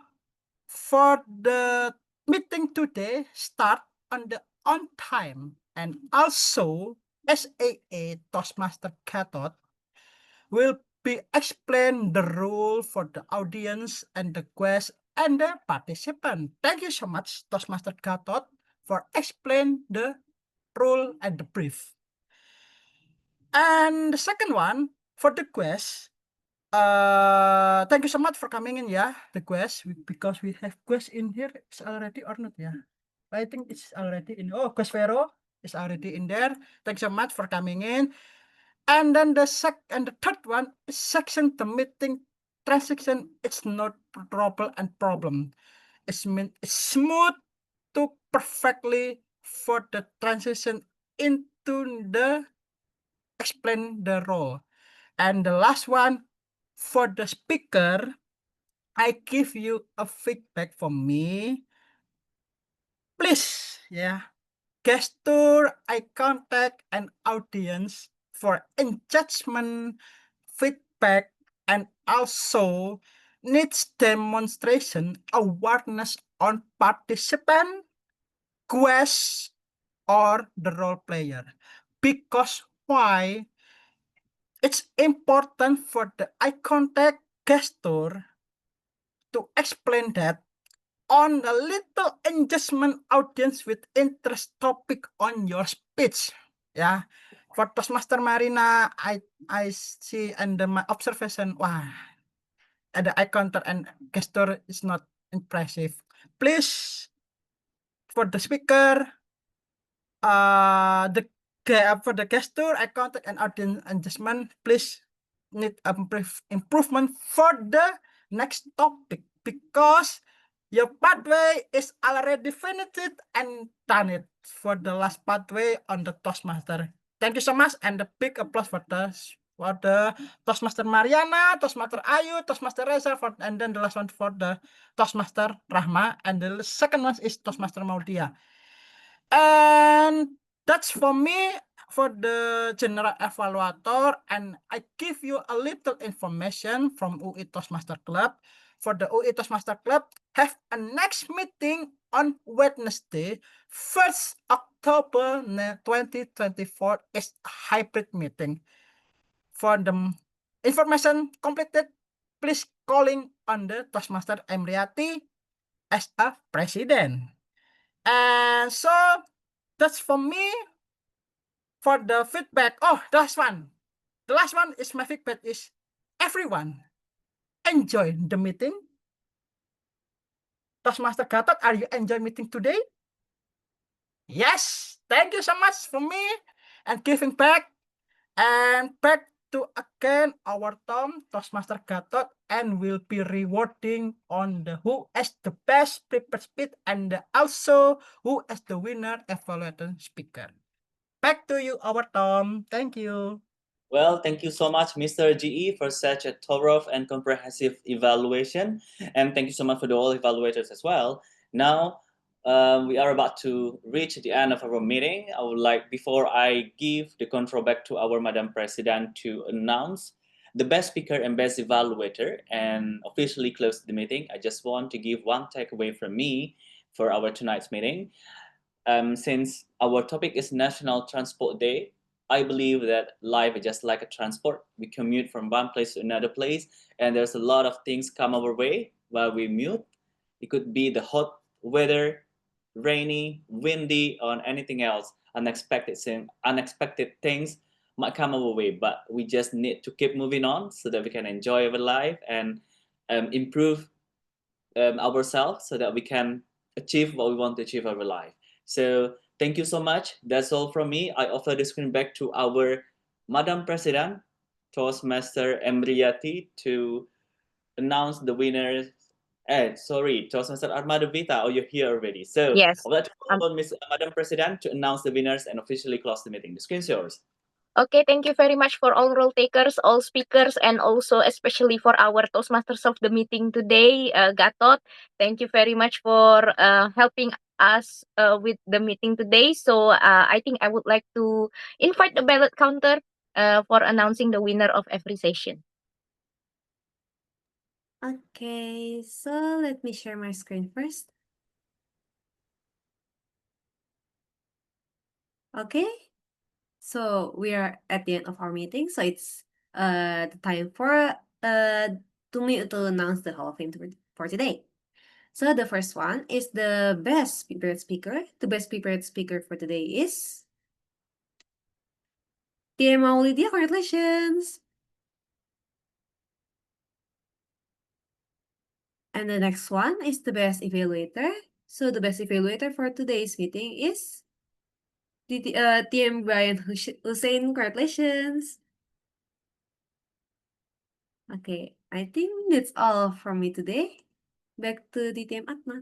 [SPEAKER 5] for the meeting today, start on time, and also SAA Toastmaster Cathode will be explain the rule for the audience and the guest and the participant. Thank you so much, Toastmaster Gatot, for explain the rule and the brief. And the second one, for the quest, thank you so much for coming in, yeah, the quest, because we have quest in here. It's already or not, yeah? I think it's already in. Oh, Quest Vero is already in there. Thanks so much for coming in. And then the third one is section the meeting transaction. It's not trouble and problem. It's smooth to perfectly for the transition into the explain the role. And the last one for the speaker, I give you a feedback from me. Please, yeah, gesture, eye contact, and audience for engagement, feedback, and also needs demonstration awareness on participant, quest, or the role player. Because why? It's important for the eye contact gesture to explain that on a little engagement audience with interest topic on your speech. Yeah. For Toastmaster Marina, I see under my observation, wow, the eye contact and gesture is not impressive. Please, for the speaker, for the gesture, eye contact, and audience engagement, please need improvement for the next topic, because your pathway is already finished and done it for the last pathway on the Toastmaster. Thank you so much, and a big applause for the Toastmaster Mariana, Toastmaster Ayu, Toastmaster Reza, and then the last one for the Toastmaster Rahma, and the second one is Toastmaster Maudia. And that's for me for the general evaluator, and I give you a little information from UI Toastmaster Club. For the UI Toastmaster Club, have a next meeting on Wednesday, 1st October 2024 is a hybrid meeting. For the information completed, please calling on the Toastmaster Emriati as a president. And so that's for me for the feedback. Oh, the last one. The last one is my feedback is everyone enjoy the meeting. Toastmaster Gatot, are you enjoying meeting today? Yes. Thank you so much for me and giving back. And back to again our Tom, Toastmaster Gatot, and will be rewarding on the who is the best prepared speech and also who is the winner evaluation speaker. Back to you, our Tom. Thank you.
[SPEAKER 3] Well, thank you so much, Mr. GE, for such a thorough and comprehensive evaluation. And thank you so much for the all evaluators as well. Now, we are about to reach the end of our meeting. I would like, before I give the control back to our Madam President to announce the best speaker and best evaluator and officially close the meeting, I just want to give one takeaway from me for our tonight's meeting. Since our topic is National Transport Day, I believe that life is just like a transport. We commute from one place to another place, and there's a lot of things come our way while we commute. It could be the hot weather, rainy, windy, or anything else. Unexpected things might come our way, but we just need to keep moving on so that we can enjoy our life and improve ourselves so that we can achieve what we want to achieve in our life. So thank you so much. That's all from me. I offer the screen back to our Madam President, Toastmaster Emriati, to announce the winners. Sorry, Toastmaster Armando Vita, or you're here already. So
[SPEAKER 17] Yes.
[SPEAKER 3] I would like to call on Ms. Madam President to announce the winners and officially close the meeting. The screen's yours.
[SPEAKER 17] Okay, thank you very much for all role takers, all speakers, and also especially for our Toastmasters of the meeting today, Gatot. Thank you very much for helping us with the meeting today. So I think I would like to invite the ballot counter for announcing the winner of every session.
[SPEAKER 9] Okay, so let me share my screen first. Okay, so we are at the end of our meeting, so it's the time for to me to announce the Hall of Fame for today. So the first one is the best prepared speaker. The best prepared speaker for today is Tia Maulidia. Congratulations! And the next one is the best evaluator. So the best evaluator for today's meeting is TM Brian Hussein. Congratulations! Okay, I think that's all from me today. Back to DTM Atma.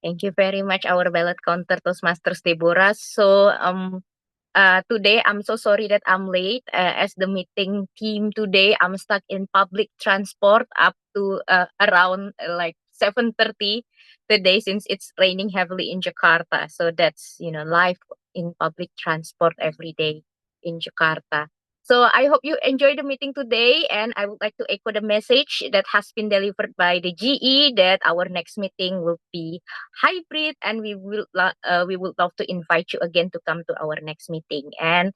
[SPEAKER 17] Thank you very much, our ballot counter Toastmasters Deborah. So today I'm so sorry that I'm late. As the meeting team today, I'm stuck in public transport up to around like 7:30 today since it's raining heavily in Jakarta. So that's life in public transport every day in Jakarta. So I hope you enjoy the meeting today, and I would like to echo the message that has been delivered by the GE that our next meeting will be hybrid, and we would love to invite you again to come to our next meeting. And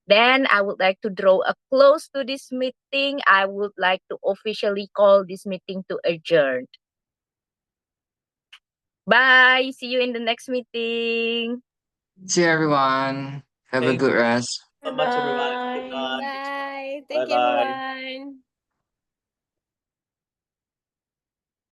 [SPEAKER 17] then I would like to draw a close to this meeting. I would like to officially call this meeting to adjourn. Bye. See you in the next meeting.
[SPEAKER 4] See you, everyone. Have a good rest.
[SPEAKER 3] So much, everyone. Good
[SPEAKER 10] Bye.
[SPEAKER 3] night.
[SPEAKER 9] Bye. Thank you,
[SPEAKER 3] Bye-bye.
[SPEAKER 9] everyone.